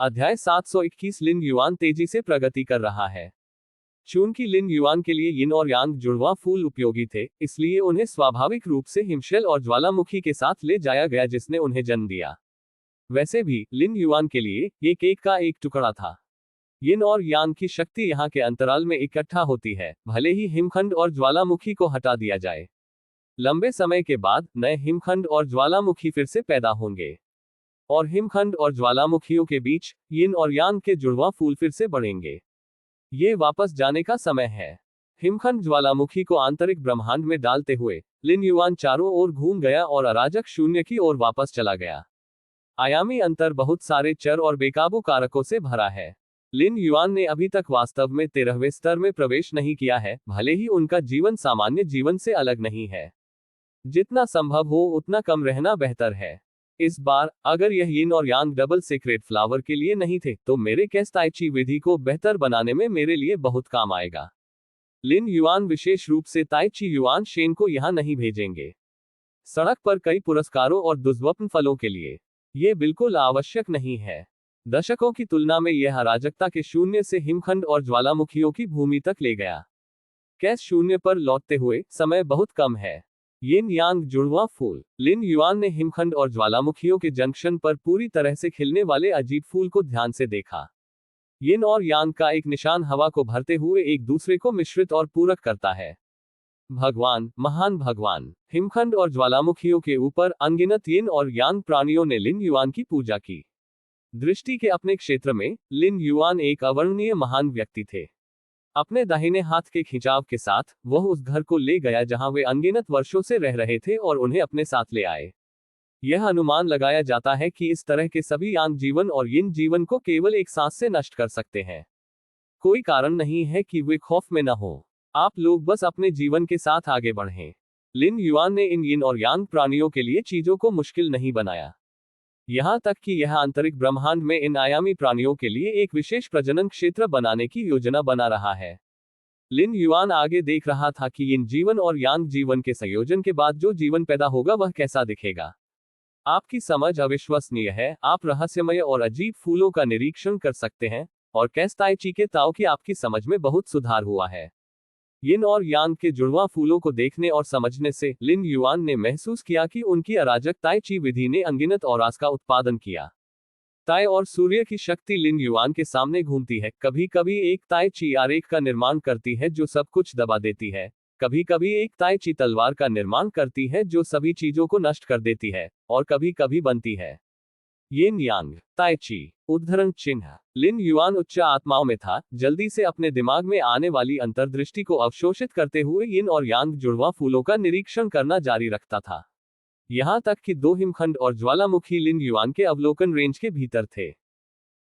अध्याय 721 लिन युआन तेजी से प्रगति कर रहा है। चूंकि लिन युआन के लिए यिन और यांग जुड़वा फूल उपयोगी थे, इसलिए उन्हें स्वाभाविक रूप से हिमशैल और ज्वालामुखी के साथ ले जाया गया जिसने उन्हें जन्म दिया। वैसे भी लिन युआन के लिए ये केक का एक टुकड़ा था। यिन और यांग की शक्ति यहाँ के अंतराल में इकट्ठा होती है, भले ही हिमखंड और ज्वालामुखी को हटा दिया जाए। लंबे समय के बाद नए हिमखंड और ज्वालामुखी फिर से पैदा होंगे और हिमखंड और ज्वालामुखियों के बीच यिन और यांग के जुड़वा फूल फिर से बढ़ेंगे। ये वापस जाने का समय है। हिमखंड ज्वालामुखी को आंतरिक ब्रह्मांड में डालते हुए लिन युआन चारों ओर घूम गया और अराजक शून्य की ओर वापस चला गया। आयामी अंतर बहुत सारे चर और बेकाबू कारकों से भरा है। लिन युआन ने अभी तक वास्तव में 13वें स्तर में प्रवेश नहीं किया है, भले ही उनका जीवन सामान्य जीवन से अलग नहीं है। जितना संभव हो उतना कम रहना बेहतर है। इस बार अगर यह यिन और यांग डबल सीक्रेट फ्लावर के लिए नहीं थे, तो मेरे केस ताई ची विधि को बेहतर बनाने में मेरे लिए बहुत काम आएगा। लिन युआन विशेष रूप से ताई ची युआन शेन को यहां नहीं भेजेंगे। सड़क पर कई पुरस्कारों और दुर्स्वप्न फलों के लिए ये बिल्कुल आवश्यक नहीं है। दशकों की तुलना में यह अराजकता के शून्य से हिमखंड और ज्वालामुखियों की भूमि तक ले गया। कैस शून्य पर लौटते हुए समय बहुत कम है। यिन यांग जुड़वा फूल। लिन युआन ने हिमखंड और ज्वालामुखियों के जंक्शन पर पूरी तरह से खिलने वाले अजीब फूल को ध्यान से देखा। यिन और यांग का एक निशान हवा को भरते हुए एक दूसरे को मिश्रित और पूरक करता है। भगवान, महान भगवान। हिमखंड और ज्वालामुखियों के ऊपर अनगिनत यिन और यांग प्राणियों ने लिन युआन की पूजा की। दृष्टि के अपने क्षेत्र में लिन युआन एक अवर्णनीय महान व्यक्ति थे। अपने दाहिने हाथ के खिंचाव के साथ वह उस घर को ले गया जहां वे अनगिनत वर्षों से रह रहे थे और उन्हें अपने साथ ले आए। यह अनुमान लगाया जाता है कि इस तरह के सभी यांग जीवन और यिन जीवन को केवल एक सांस से नष्ट कर सकते हैं। कोई कारण नहीं है कि वे खौफ में न हो। आप लोग बस अपने जीवन के साथ आगे बढ़ें। लिन युआन ने इन यिन और यांग प्राणियों के लिए चीजों को मुश्किल नहीं बनाया। यहां तक कि यह आंतरिक ब्रह्मांड में इन आयामी प्राणियों के लिए एक विशेष प्रजनन क्षेत्र बनाने की योजना बना रहा है। लिन युआन आगे देख रहा था कि इन जीवन और यांग जीवन के संयोजन के बाद जो जीवन पैदा होगा वह कैसा दिखेगा। आपकी समझ अविश्वसनीय है। आप रहस्यमय और अजीब फूलों का निरीक्षण कर सकते हैं और कैस ताई ची के ताओ की आपकी समझ में बहुत सुधार हुआ है। यिन और यांग के जुड़वा फूलों को देखने और समझने से लिन युआन ने महसूस किया कि उनकी अराजक ताई ची विधि ने अनगिनत औरास का उत्पादन किया। ताई और सूर्य की शक्ति लिन युआन के सामने घूमती है। कभी कभी एक ताई ची आरेख का निर्माण करती है जो सब कुछ दबा देती है। कभी कभी एक ताई ची तलवार का निर्माण करती है जो सभी चीजों को नष्ट कर देती है, और कभी कभी बनती है। यिन यांग ताई ची। उद्धरण चिन्ह। लिन युआन उच्च आत्माओं में था, जल्दी से अपने दिमाग में आने वाली अंतर्दृष्टि को अवशोषित करते हुए यिन और यांग जुड़वा फूलों का निरीक्षण करना जारी रखता था। यहां तक कि दो हिमखंड और ज्वालामुखी लिन युआन के अवलोकन रेंज के भीतर थे।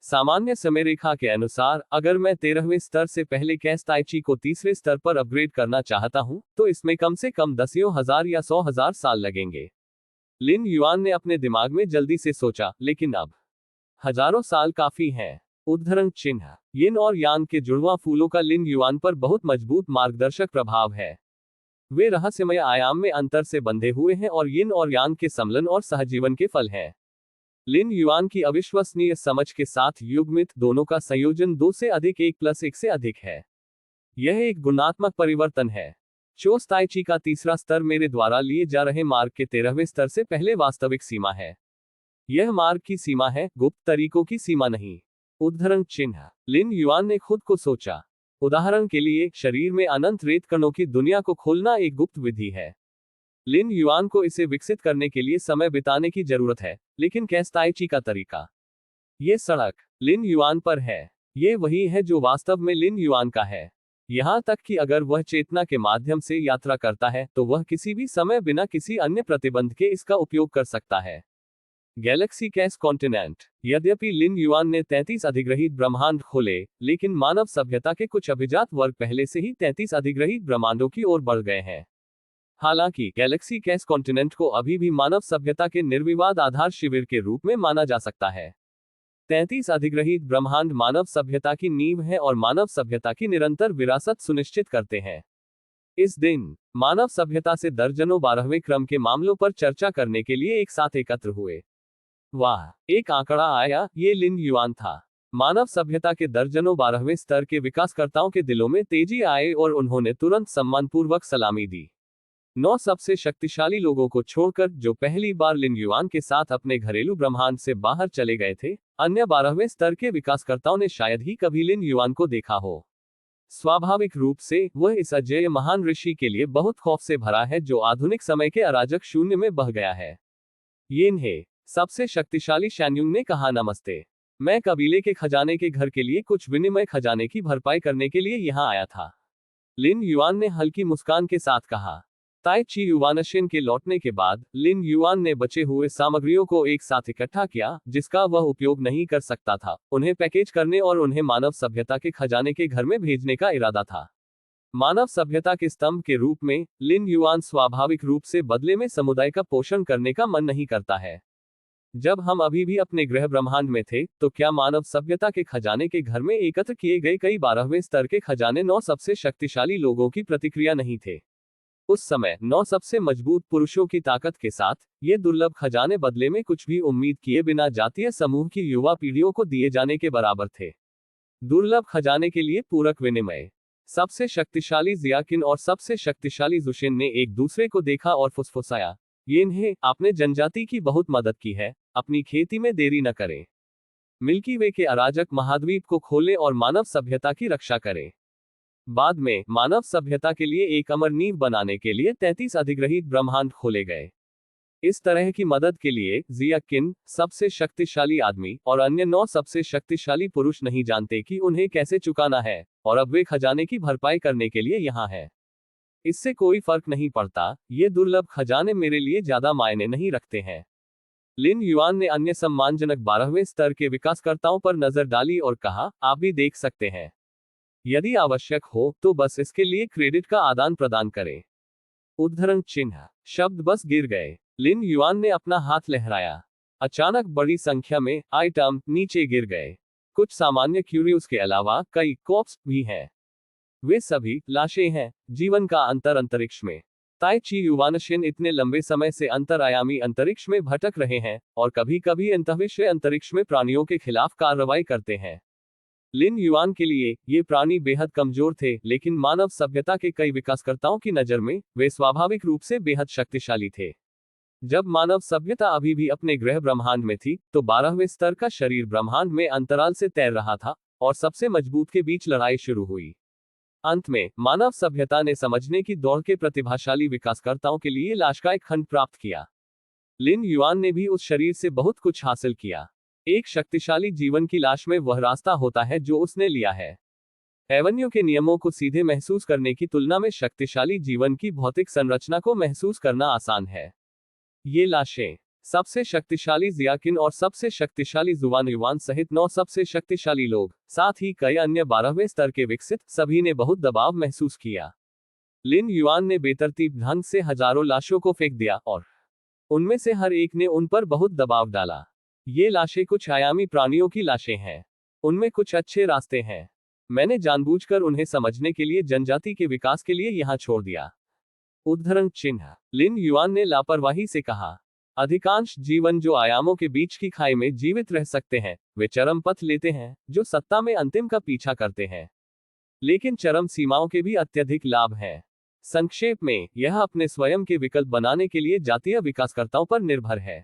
सामान्य समय रेखा के अनुसार अगर मैं 13वें स्तर से पहले कैस ताई ची को तीसरे स्तर पर अपग्रेड करना चाहता हूं, तो इसमें कम से कम 10,000 या 100,000 साल लगेंगे। लिन युआन ने अपने दिमाग में जल्दी से सोचा, लेकिन अब हजारों साल काफी हैं। उद्धरण चिन्ह। यिन और यांग के जुड़वा फूलों का लिन युआन पर बहुत मजबूत मार्गदर्शक प्रभाव है। वे रहस्यमय आयाम में अंतर से बंधे हुए हैं और यिन और यांग के सम्मिलन और सहजीवन के फल हैं। लिन युआन की अविश्वसनीय समझ के साथ युग्मित दोनों का संयोजन 2 से अधिक 1+1 से अधिक है। यह एक गुणात्मक परिवर्तन है। चोस ताई ची का तीसरा स्तर मेरे द्वारा लिए जा रहे मार्ग के 13वें स्तर से पहले वास्तविक सीमा है। यह मार्ग की सीमा है, गुप्त तरीकों की सीमा नहीं। उद्धरण चिन्ह। लिन युआन ने खुद को सोचा। उदाहरण के लिए, शरीर में अनंत रेत कणों की दुनिया को खोलना एक गुप्त विधि है। लिन युआन को इसे विकसित करने के लिए समय बिताने की जरूरत है, लेकिन कैस ताई ची का तरीका। ये सड़क लिन युआन पर है। ये वही है जो वास्तव में लिन युआन का है। यहां तक कि अगर वह चेतना के माध्यम से यात्रा करता है, तो वह किसी भी समय बिना किसी अन्य प्रतिबंध के इसका उपयोग कर सकता है। गैलेक्सी कैस कॉन्टिनेंट। यद्यपि लिन युआन ने 33 अधिग्रहित ब्रह्मांड खोले, लेकिन मानव सभ्यता के कुछ अभिजात वर्ग पहले से ही 33 अधिग्रहित ब्रह्मांडों की ओर बढ़ गए हैं। हालांकि गैलेक्सी कैस कॉन्टिनेंट को अभी भी मानव सभ्यता के निर्विवाद आधार शिविर के रूप में माना जा सकता है। 33 अधिग्रहित ब्रह्मांड मानव सभ्यता की नींव है और मानव सभ्यता की निरंतर विरासत सुनिश्चित करते हैं। इस दिन मानव सभ्यता से दर्जनों 12वें क्रम के मामलों पर चर्चा करने के लिए एक साथ एकत्र हुए। वाह, एक आंकड़ा आया, ये लिन युआन था। मानव सभ्यता के दर्जनों 12वें स्तर के विकासकर्ताओं के दिलों में तेजी आए और उन्होंने तुरंत सम्मानपूर्वक सलामी दी। 9 सबसे शक्तिशाली लोगों को छोड़कर जो पहली बार लिन युआन के साथ अपने घरेलू ब्रह्मांड से बाहर चले गए थे, अन्य 12वें स्तर के विकासकर्ताओं ने शायद ही कभी लिन युआन को देखा हो। स्वाभाविक रूप से वह इस अजेय महान ऋषि के लिए बहुत खौफ से भरा है जो आधुनिक समय के अराजक शून्य में बह गया है। येन हे, सबसे शक्तिशाली शैन्युंग ने कहा, नमस्ते। मैं कबीले के खजाने के घर के लिए कुछ विनिमय खजाने की भरपाई करने के लिए यहाँ आया था। लिन युआन ने हल्की मुस्कान के साथ कहा। ताई ची युवानशिन के लौटने के बाद लिन युआन ने बचे हुए सामग्रियों को एक साथ इकट्ठा किया जिसका वह उपयोग नहीं कर सकता था, उन्हें पैकेज करने और उन्हें मानव सभ्यता के खजाने के घर में भेजने का इरादा था। मानव सभ्यता के स्तंभ के रूप में लिन युआन स्वाभाविक रूप से बदले में समुदाय का पोषण करने का मन नहीं करता है। जब हम अभी भी अपने ग्रह ब्रह्मांड में थे तो क्या मानव सभ्यता के खजाने के घर में एकत्र किए गए कई 12वें स्तर के खजाने 9 सबसे शक्तिशाली लोगों की प्रतिक्रिया नहीं थे? उस समय 9 सबसे मजबूत पुरुषों की ताकत के साथ ये दुर्लभ खजाने बदले में कुछ भी उम्मीद किए बिना जातीय समूह की युवा पीढ़ियों को दिए जाने के बराबर थे। दुर्लभ खजाने के लिए पूरक विनिमय। सबसे शक्तिशाली जियाकिन और सबसे शक्तिशाली जुशिन ने एक दूसरे को देखा और फुसफुसाया, येनहे, आपने जनजाति की बहुत मदद की है, अपनी खेती में देरी न करें। मिल्की वे के अराजक महाद्वीप को खोलें और मानव सभ्यता की रक्षा करें। बाद में मानव सभ्यता के लिए एक अमर नींव बनाने के लिए 33 अधिग्रहित ब्रह्मांड खोले गए। इस तरह की मदद के लिए जियाकिन, सबसे शक्तिशाली आदमी, और अन्य 9 सबसे शक्तिशाली पुरुष नहीं जानते कि उन्हें कैसे चुकाना है, और अब वे खजाने की भरपाई करने के लिए यहाँ है। इससे कोई फर्क नहीं पड़ता, ये दुर्लभ खजाने मेरे लिए ज्यादा मायने नहीं रखते हैं। लिन युआन ने अन्य सम्मानजनक 12वें स्तर के विकासकर्ताओं पर नजर डाली और कहा, आप भी देख सकते हैं। यदि आवश्यक हो तो बस इसके लिए क्रेडिट का आदान प्रदान करें। उद्धरण चिन्ह। शब्द बस गिर गए। लिन युआन ने अपना हाथ लहराया। अचानक बड़ी संख्या में आइटम नीचे गिर गए। कुछ सामान्य क्यूरियोस के अलावा कई कॉप्स भी हैं। वे सभी लाशें हैं, जीवन का अंतरिक्ष में। ताई ची युवानशिन इतने लंबे समय से अंतरायामी अंतरिक्ष में भटक रहे हैं और कभी कभी अंतःविश्व अंतरिक्ष में प्राणियों के खिलाफ कार्रवाई करते हैं। लिन युआन के लिए ये प्राणी बेहद कमजोर थे, लेकिन मानव सभ्यता के कई विकासकर्ताओं की नजर में वे स्वाभाविक रूप से बेहद शक्तिशाली थे। जब मानव सभ्यता अभी भी अपने ग्रह ब्रह्मांड में थी तो 12वें स्तर का शरीर ब्रह्मांड में अंतराल से तैर रहा था और सबसे मजबूत के बीच लड़ाई शुरू हुई। अंत में मानव सभ्यता ने समझने की दौड़ के प्रतिभाशाली विकासकर्ताओं के लिए लाश का एक खंड प्राप्त किया। लिन युआन ने भी उस शरीर से बहुत कुछ हासिल किया। एक शक्तिशाली जीवन की लाश में वह रास्ता होता है जो उसने लिया है। एवेन्यू के नियमों को सीधे महसूस करने की तुलना में शक्तिशाली जीवन की भौतिक संरचना को महसूस करना आसान है। ये लाशें, सबसे शक्तिशाली जियाकिन और सबसे शक्तिशाली जुवान युवान सहित 9 सबसे शक्तिशाली लोग, साथ ही कई अन्य 12वें स्तर के विकसित, सभी ने बहुत दबाव महसूस किया। लिन युआन ने बेतरतीब ढंग से हजारों लाशों को फेंक दिया और उनमें से हर एक ने उन पर बहुत दबाव डाला। ये लाशें कुछ आयामी प्राणियों की लाशें हैं। उनमें कुछ अच्छे रास्ते हैं। मैंने जानबूझकर उन्हें समझने के लिए जनजाति के विकास के लिए यहाँ छोड़ दिया। उद्धरण चिन्ह। लिन युआन ने लापरवाही से कहा, अधिकांश जीवन जो आयामों के बीच की खाई में जीवित रह सकते हैं, वे चरम पथ लेते हैं, जो सत्ता में अंतिम का पीछा करते हैं। लेकिन चरम सीमाओं के भी अत्यधिक लाभ हैं। संक्षेप में, यह अपने स्वयं के विकल्प बनाने के लिए जातीय विकासकर्ताओं पर निर्भर है।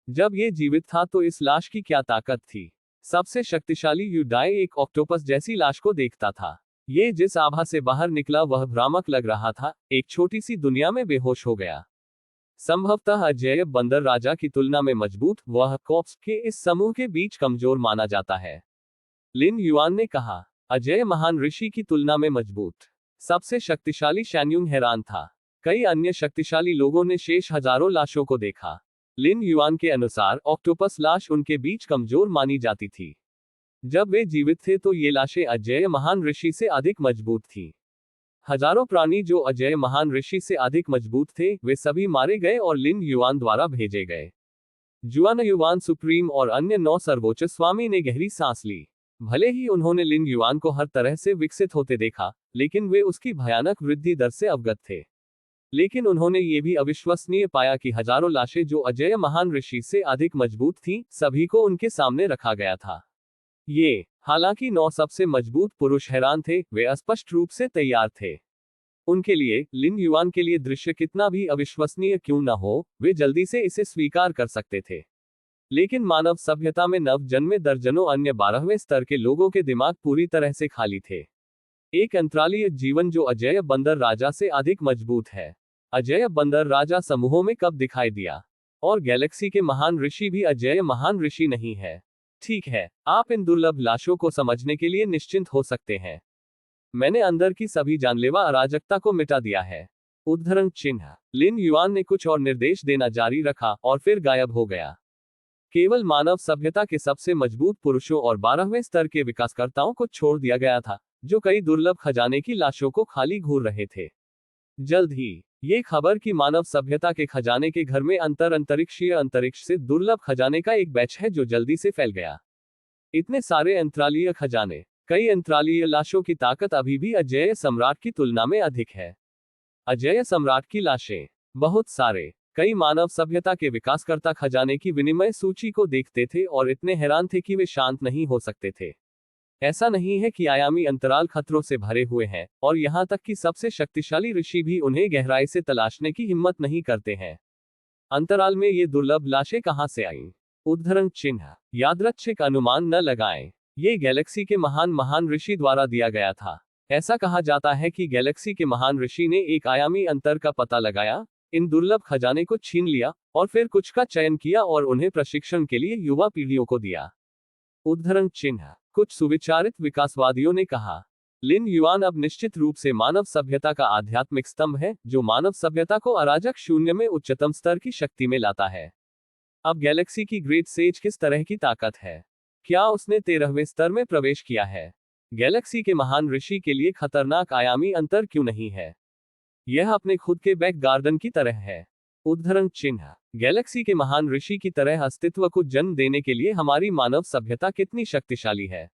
जब ये जीवित था तो इस लाश की क्या ताकत थी? सबसे शक्तिशाली युडाई एक ऑक्टोपस जैसी लाश को देखता था। ये जिस आभा से बाहर निकला वह भ्रामक लग रहा था, एक छोटी सी दुनिया में बेहोश हो गया। संभवतः अजेय बंदर राजा की तुलना में मजबूत, वह कॉप्स के इस समूह के बीच कमजोर माना जाता है। लिन युआन ने कहा, अजेय महान ऋषि की तुलना में मजबूत। सबसे शक्तिशाली शैन्युंग हैरान था। कई अन्य शक्तिशाली लोगों ने शेष हजारों लाशों को देखा। लिन युआन के अनुसार ऑक्टोपस लाश उनके बीच कमजोर मानी जाती थी। जब वे जीवित थे तो ये लाशें अजेय महान ऋषि से अधिक मजबूत थी। हजारों प्राणी जो अजेय महान ऋषि से अधिक मजबूत थे, वे सभी मारे गए और लिन युआन द्वारा भेजे गए। जुआन युआन सुप्रीम और अन्य 9 सर्वोच्च स्वामी ने गहरी सांस ली। भले ही उन्होंने लिन युआन को हर तरह से विकसित होते देखा, लेकिन वे उसकी भयानक वृद्धि दर से अवगत थे। लेकिन उन्होंने ये भी अविश्वसनीय पाया कि हजारों लाशें जो अजेय महान ऋषि से अधिक मजबूत थीं, सभी को उनके सामने रखा गया था। ये हालांकि 9 सबसे मजबूत पुरुष हैरान थे, वे अस्पष्ट रूप से तैयार थे। उनके लिए लिन युआन के लिए दृश्य कितना भी अविश्वसनीय क्यों न हो, वे जल्दी से इसे स्वीकार कर सकते थे। लेकिन मानव सभ्यता में नव जन्मे दर्जनों अन्य 12वें स्तर के लोगों के दिमाग पूरी तरह से खाली थे। एक अंतरालीय जीवन जो अजेय बंदर राजा से अधिक मजबूत है। अजेय बंदर राजा समूहों में कब दिखाई दिया? और गैलेक्सी के महान ऋषि भी अजेय महान ऋषि नहीं है। ठीक है, आप इन दुर्लभ लाशों को समझने के लिए निश्चिंत हो सकते हैं। मैंने अंदर की सभी जानलेवा अराजकता को मिटा दिया है। उद्धरण चिन्ह। लिन युआन ने कुछ और निर्देश देना जारी रखा और फिर गायब हो गया। केवल मानव सभ्यता के सबसे मजबूत पुरुषों और 12वें स्तर के विकासकर्ताओं को छोड़ दिया गया था, जो कई दुर्लभ खजाने की लाशों को खाली घूर रहे थे। जल्द ही ये खबर कि मानव सभ्यता के खजाने के घर में अंतरिक्षीय अंतरिक्ष से दुर्लभ खजाने का एक बैच है जो जल्दी से फैल गया। इतने सारे अंतरालीय खजाने, कई अंतरालीय लाशों की ताकत अभी भी अजेय सम्राट की तुलना में अधिक है। अजेय सम्राट की लाशें, बहुत सारे, कई मानव सभ्यता के विकासकर्ता खजाने की विनिमय सूची को देखते थे और इतने हैरान थे कि वे शांत नहीं हो सकते थे। ऐसा नहीं है कि आयामी अंतराल खतरों से भरे हुए हैं, और यहां तक कि सबसे शक्तिशाली ऋषि भी उन्हें गहराई से तलाशने की हिम्मत नहीं करते हैं। अंतराल में ये दुर्लभ लाशें कहां से आईं? उद्धरण चिन्ह। यादृच्छिक अनुमान न लगाएं। ये गैलेक्सी के महान महान ऋषि द्वारा दिया गया था। ऐसा कहा जाता है कि गैलेक्सी के महान ऋषि ने एक आयामी अंतर का पता लगाया, इन दुर्लभ खजाने को छीन लिया, और फिर कुछ का चयन किया और उन्हें प्रशिक्षण के लिए युवा पीढ़ियों को दिया। उद्धरण चिन्ह। कुछ सुविचारित विकासवादियों ने कहा, लिन युआन अब निश्चित रूप से मानव सभ्यता का आध्यात्मिक स्तंभ है, जो मानव सभ्यता को अराजक शून्य में उच्चतम स्तर की शक्ति में लाता है। अब गैलेक्सी की ग्रेट सेज किस तरह की ताकत है? क्या उसने 13वें स्तर में प्रवेश किया है? गैलेक्सी के महान ऋषि के लिए खतरनाक आयामी अंतर क्यों नहीं है? यह अपने खुद के बैक गार्डन की तरह है। उद्धरण चिन्ह। गैलेक्सी के महान ऋषि की तरह अस्तित्व को जन्म देने के लिए हमारी मानव सभ्यता कितनी शक्तिशाली है।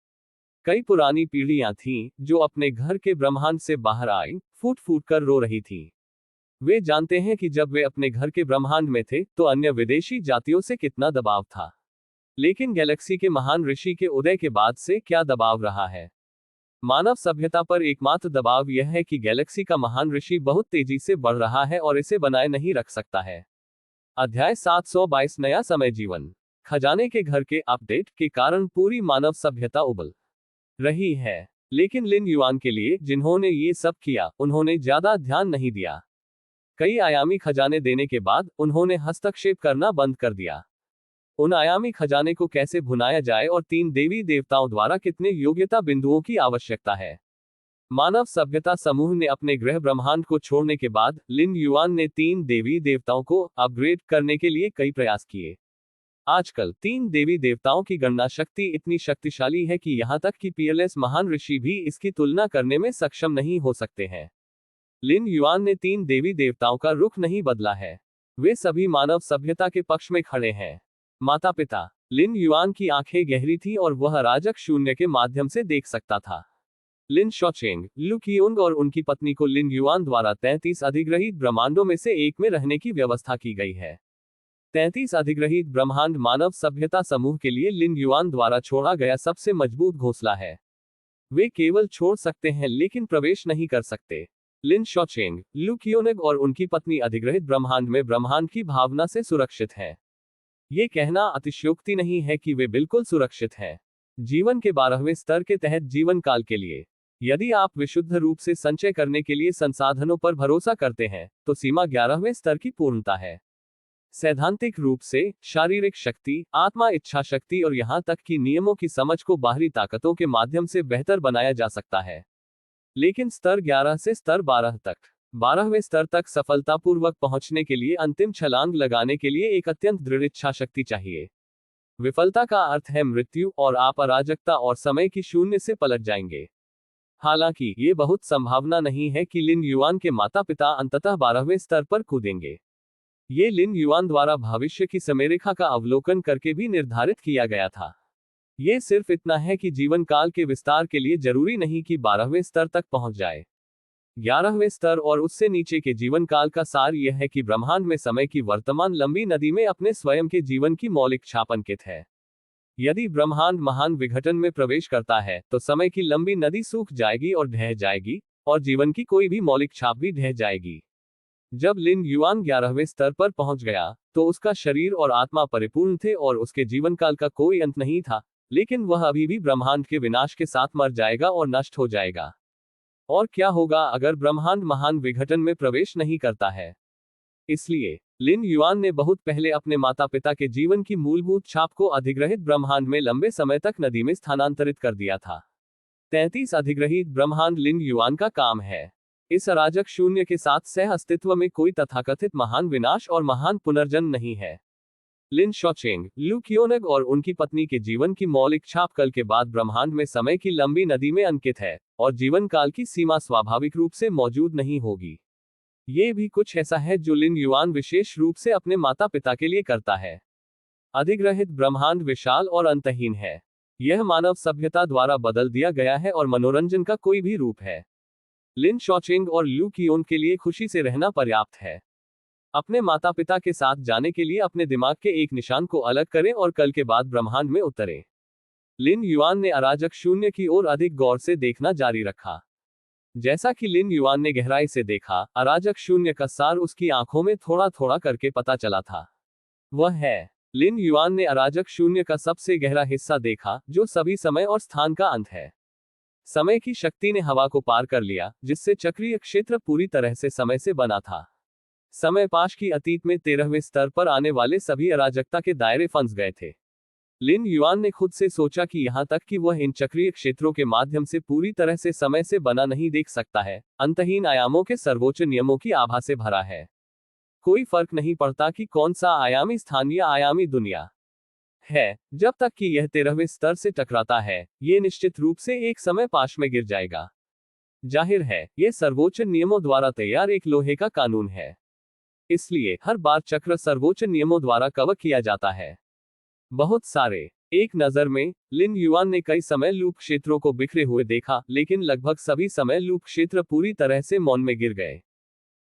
कई पुरानी पीढ़ियां थीं, जो अपने घर के ब्रह्मांड से बाहर आई, फूट फूट कर रो रही थीं। वे जानते हैं कि जब वे अपने घर के ब्रह्मांड में थे, तो अन्य विदेशी जातियों से कितना दबाव था। लेकिन गैलेक्सी के महान ऋषि के उदय के बाद से क्या दबाव रहा है? मानव सभ्यता पर एकमात्र दबाव यह है कि गैलेक्सी का महान ऋषि बहुत तेजी से बढ़ रहा है और इसे बनाए नहीं रख सकता है। अध्याय 722 नया समय जीवन। खजाने के घर के अपडेट के कारण पूरी मानव सभ्यता उबल रही है। लेकिन लिन युआन के लिए, जिन्होंने ये सब किया, उन्होंने ज्यादा ध्यान नहीं दिया। कई आयामी खजाने देने के बाद उन्होंने हस्तक्षेप करना बंद कर दिया। उन आयामी खजाने को कैसे भुनाया जाए और 3 देवी देवताओं द्वारा कितने योग्यता बिंदुओं की आवश्यकता है। मानव सभ्यता समूह ने अपने ग्रह ब्रह्मांड को छोड़ने के बाद लिन युआन ने 3 देवी देवताओं को अपग्रेड करने के लिए कई प्रयास किए। आजकल 3 देवी देवताओं की गणना शक्ति इतनी शक्तिशाली है कि यहां तक कि पीएलएस महान ऋषि भी इसकी तुलना करने में सक्षम नहीं हो सकते हैं। लिन युआन ने 3 देवी देवताओं का रुख नहीं बदला है। वे सभी मानव सभ्यता के पक्ष में खड़े हैं। माता पिता। लिन युआन की आंखें गहरी थी और वह अराजक शून्य के माध्यम से देख सकता था। लिन शोचेंग, लू कियोंग और उनकी पत्नी को लिन युआन द्वारा 33 अधिग्रहित ब्रह्मांडों में से एक में रहने की व्यवस्था की गई है। 33 अधिग्रहित ब्रह्मांड मानव सभ्यता समूह के लिए लिन युआन द्वारा छोड़ा गया सबसे मजबूत घोंसला है। वे केवल छोड़ सकते हैं लेकिन प्रवेश नहीं कर सकते। लिन शोचेंग, लू कियोंग और उनकी पत्नी अधिग्रहित ब्रह्मांड में ब्रह्मांड की भावना से सुरक्षित हैं। ये कहना अतिशयोक्ति नहीं है कि वे बिल्कुल सुरक्षित हैं। जीवन के 12वें स्तर के तहत जीवन काल के लिए, यदि आप विशुद्ध रूप से संचय करने के लिए संसाधनों पर भरोसा करते हैं, तो सीमा 11वें स्तर की पूर्णता है। सैद्धांतिक रूप से शारीरिक शक्ति, आत्मा इच्छा शक्ति और यहां तक कि नियमों की समझ को बाहरी ताकतों के माध्यम से बेहतर बनाया जा सकता है। लेकिन स्तर 11 से स्तर 12 तक, 12वें स्तर तक सफलतापूर्वक पहुंचने के लिए अंतिम छलांग लगाने के लिए एक अत्यंत दृढ़ इच्छा शक्ति चाहिए। विफलता का अर्थ है मृत्यु, और आप अराजकता और समय की शून्य से पलट जाएंगे। हालांकि ये बहुत संभावना नहीं है कि लिन युआन के माता पिता अंततः 12वें स्तर पर कूदेंगे। ये लिन युआन द्वारा भविष्य की समयरेखा का अवलोकन करके भी निर्धारित किया गया था। ये सिर्फ इतना है कि जीवन काल के विस्तार के लिए जरूरी नहीं कि 12वें स्तर तक पहुंच जाए। 11वें स्तर और उससे नीचे के जीवन काल का सार यह है कि ब्रह्मांड में समय की वर्तमान लंबी नदी में अपने स्वयं के जीवन की मौलिक छाप अंकित है। यदि ब्रह्मांड महान विघटन में प्रवेश करता है तो समय की लंबी नदी सूख जाएगी और ढह जाएगी, और जीवन की कोई भी मौलिक छाप भी ढह जाएगी। जब लिन युआन 11वें स्तर पर पहुंच गया तो उसका शरीर और आत्मा परिपूर्ण थे और उसके जीवन काल का कोई अंत नहीं था, लेकिन वह अभी भी ब्रह्मांड के विनाश के साथ मर जाएगा और नष्ट हो जाएगा। और क्या होगा अगर ब्रह्मांड महान विघटन में प्रवेश नहीं करता है? इसलिए लिन युआन ने बहुत पहले अपने माता पिता के जीवन की मूलभूत छाप को अधिग्रहित ब्रह्मांड में लंबे समय तक नदी में स्थानांतरित कर दिया था। 33 अधिग्रहित ब्रह्मांड लिन युआन का काम है। इस अराजक शून्य के साथ सह अस्तित्व में कोई तथाकथित महान विनाश और महान पुनर्जन्म नहीं है। लिन शॉचेंग, लू कियोनग और उनकी पत्नी के जीवन की मौलिक छाप कल के बाद ब्रह्मांड में समय की लंबी नदी में अंकित है, और जीवन काल की सीमा स्वाभाविक रूप से मौजूद नहीं होगी। ये भी कुछ ऐसा है जो लिन युआन विशेष रूप से अपने माता पिता के लिए करता है। अधिग्रहित ब्रह्मांड विशाल और अंतहीन है। यह मानव सभ्यता द्वारा बदल दिया गया है और मनोरंजन का कोई भी रूप है। लिन शॉचिंग और लू कियोन के लिए खुशी से रहना पर्याप्त है। अपने माता पिता के साथ जाने के लिए अपने दिमाग के एक निशान को अलग करें और कल के बाद ब्रह्मांड में उतरें। लिन युआन ने अराजक शून्य की ओर अधिक गौर से देखना जारी रखा। जैसा कि लिन युआन ने गहराई से देखा, अराजक शून्य का सार उसकी आंखों में थोड़ा थोड़ा करके पता चला था। वह है, लिन युआन ने अराजक शून्य का सबसे गहरा हिस्सा देखा, जो सभी समय और स्थान का अंत है। समय की शक्ति ने हवा को पार कर लिया, जिससे चक्रीय क्षेत्र पूरी तरह से समय से बना था। समय पाश की अतीत में 13वें स्तर पर आने वाले सभी अराजकता के दायरे फंस गए थे। लिन युआन ने खुद से सोचा कि यहां तक कि वह इन चक्रीय क्षेत्रों के माध्यम से पूरी तरह से समय से बना नहीं देख सकता है, अंतहीन आयामों के सर्वोच्च नियमों की आभा से भरा है। कोई फर्क नहीं पड़ता कि कौन सा आयामी स्थान या आयामी दुनिया है, जब तक कि यह 13वें स्तर से टकराता है, ये निश्चित रूप से एक समय पाश में गिर जाएगा। जाहिर है, यह सर्वोच्च नियमों द्वारा तैयार एक लोहे का कानून है, इसलिए हर बार चक्र सर्वोच्च नियमों द्वारा कवर किया जाता है। बहुत सारे। एक नजर में, लिन युआन ने कई समय लूप क्षेत्रों को बिखरे हुए देखा, लेकिन लगभग सभी समय लूप क्षेत्र पूरी तरह से मौन में गिर गए।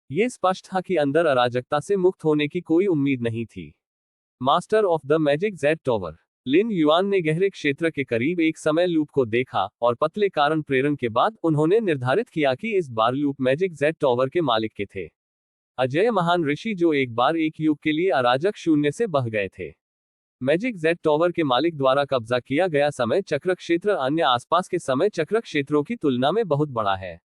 ये स्पष्ट था कि अंदर अराजकता से मुक्त होने की कोई उम्मीद नहीं थी। Master of the magic jade tower. Lin Yuan ने गहरे क्षेत्र के करीब एक समय लूप को देखा, और पतले कारण प्रेरण के बाद उन्होंने निर्धारित किया कि इस बार लूप मैजिक जेड टॉवर के मालिक के थे अजय महान ऋषि, जो एक बार एक युग के लिए अराजक शून्य से बह गए थे। मैजिक जेड टॉवर के मालिक द्वारा कब्जा किया गया समय चक्र क्षेत्र अन्य आसपास के समय चक्र क्षेत्रों की तुलना में बहुत बड़ा है।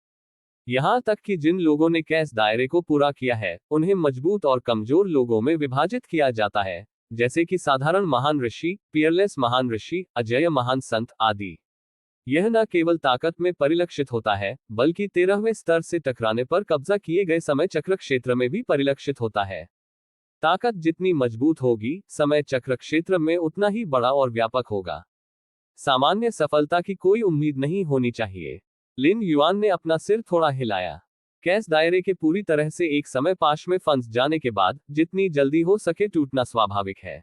यहां तक कि जिन लोगों ने कैस दायरे को पूरा किया है, उन्हें मजबूत और कमजोर लोगों में विभाजित किया जाता है, जैसे कि साधारण महान ऋषि, पियरलेस महान ऋषि, अजेय महान संत आदि। यह न केवल ताकत में परिलक्षित होता है, बल्कि 13वें स्तर से टकराने पर कब्जा किए गए समय चक्र क्षेत्र में भी परिलक्षित होता है। ताकत जितनी मजबूत होगी, समय चक्र क्षेत्र में उतना ही बड़ा और व्यापक होगा। सामान्य सफलता की कोई उम्मीद नहीं होनी चाहिए। लिन युआन ने अपना सिर थोड़ा हिलाया। कैस दायरे के पूरी तरह से एक समय पाश में फंस जाने के बाद जितनी जल्दी हो सके टूटना स्वाभाविक है।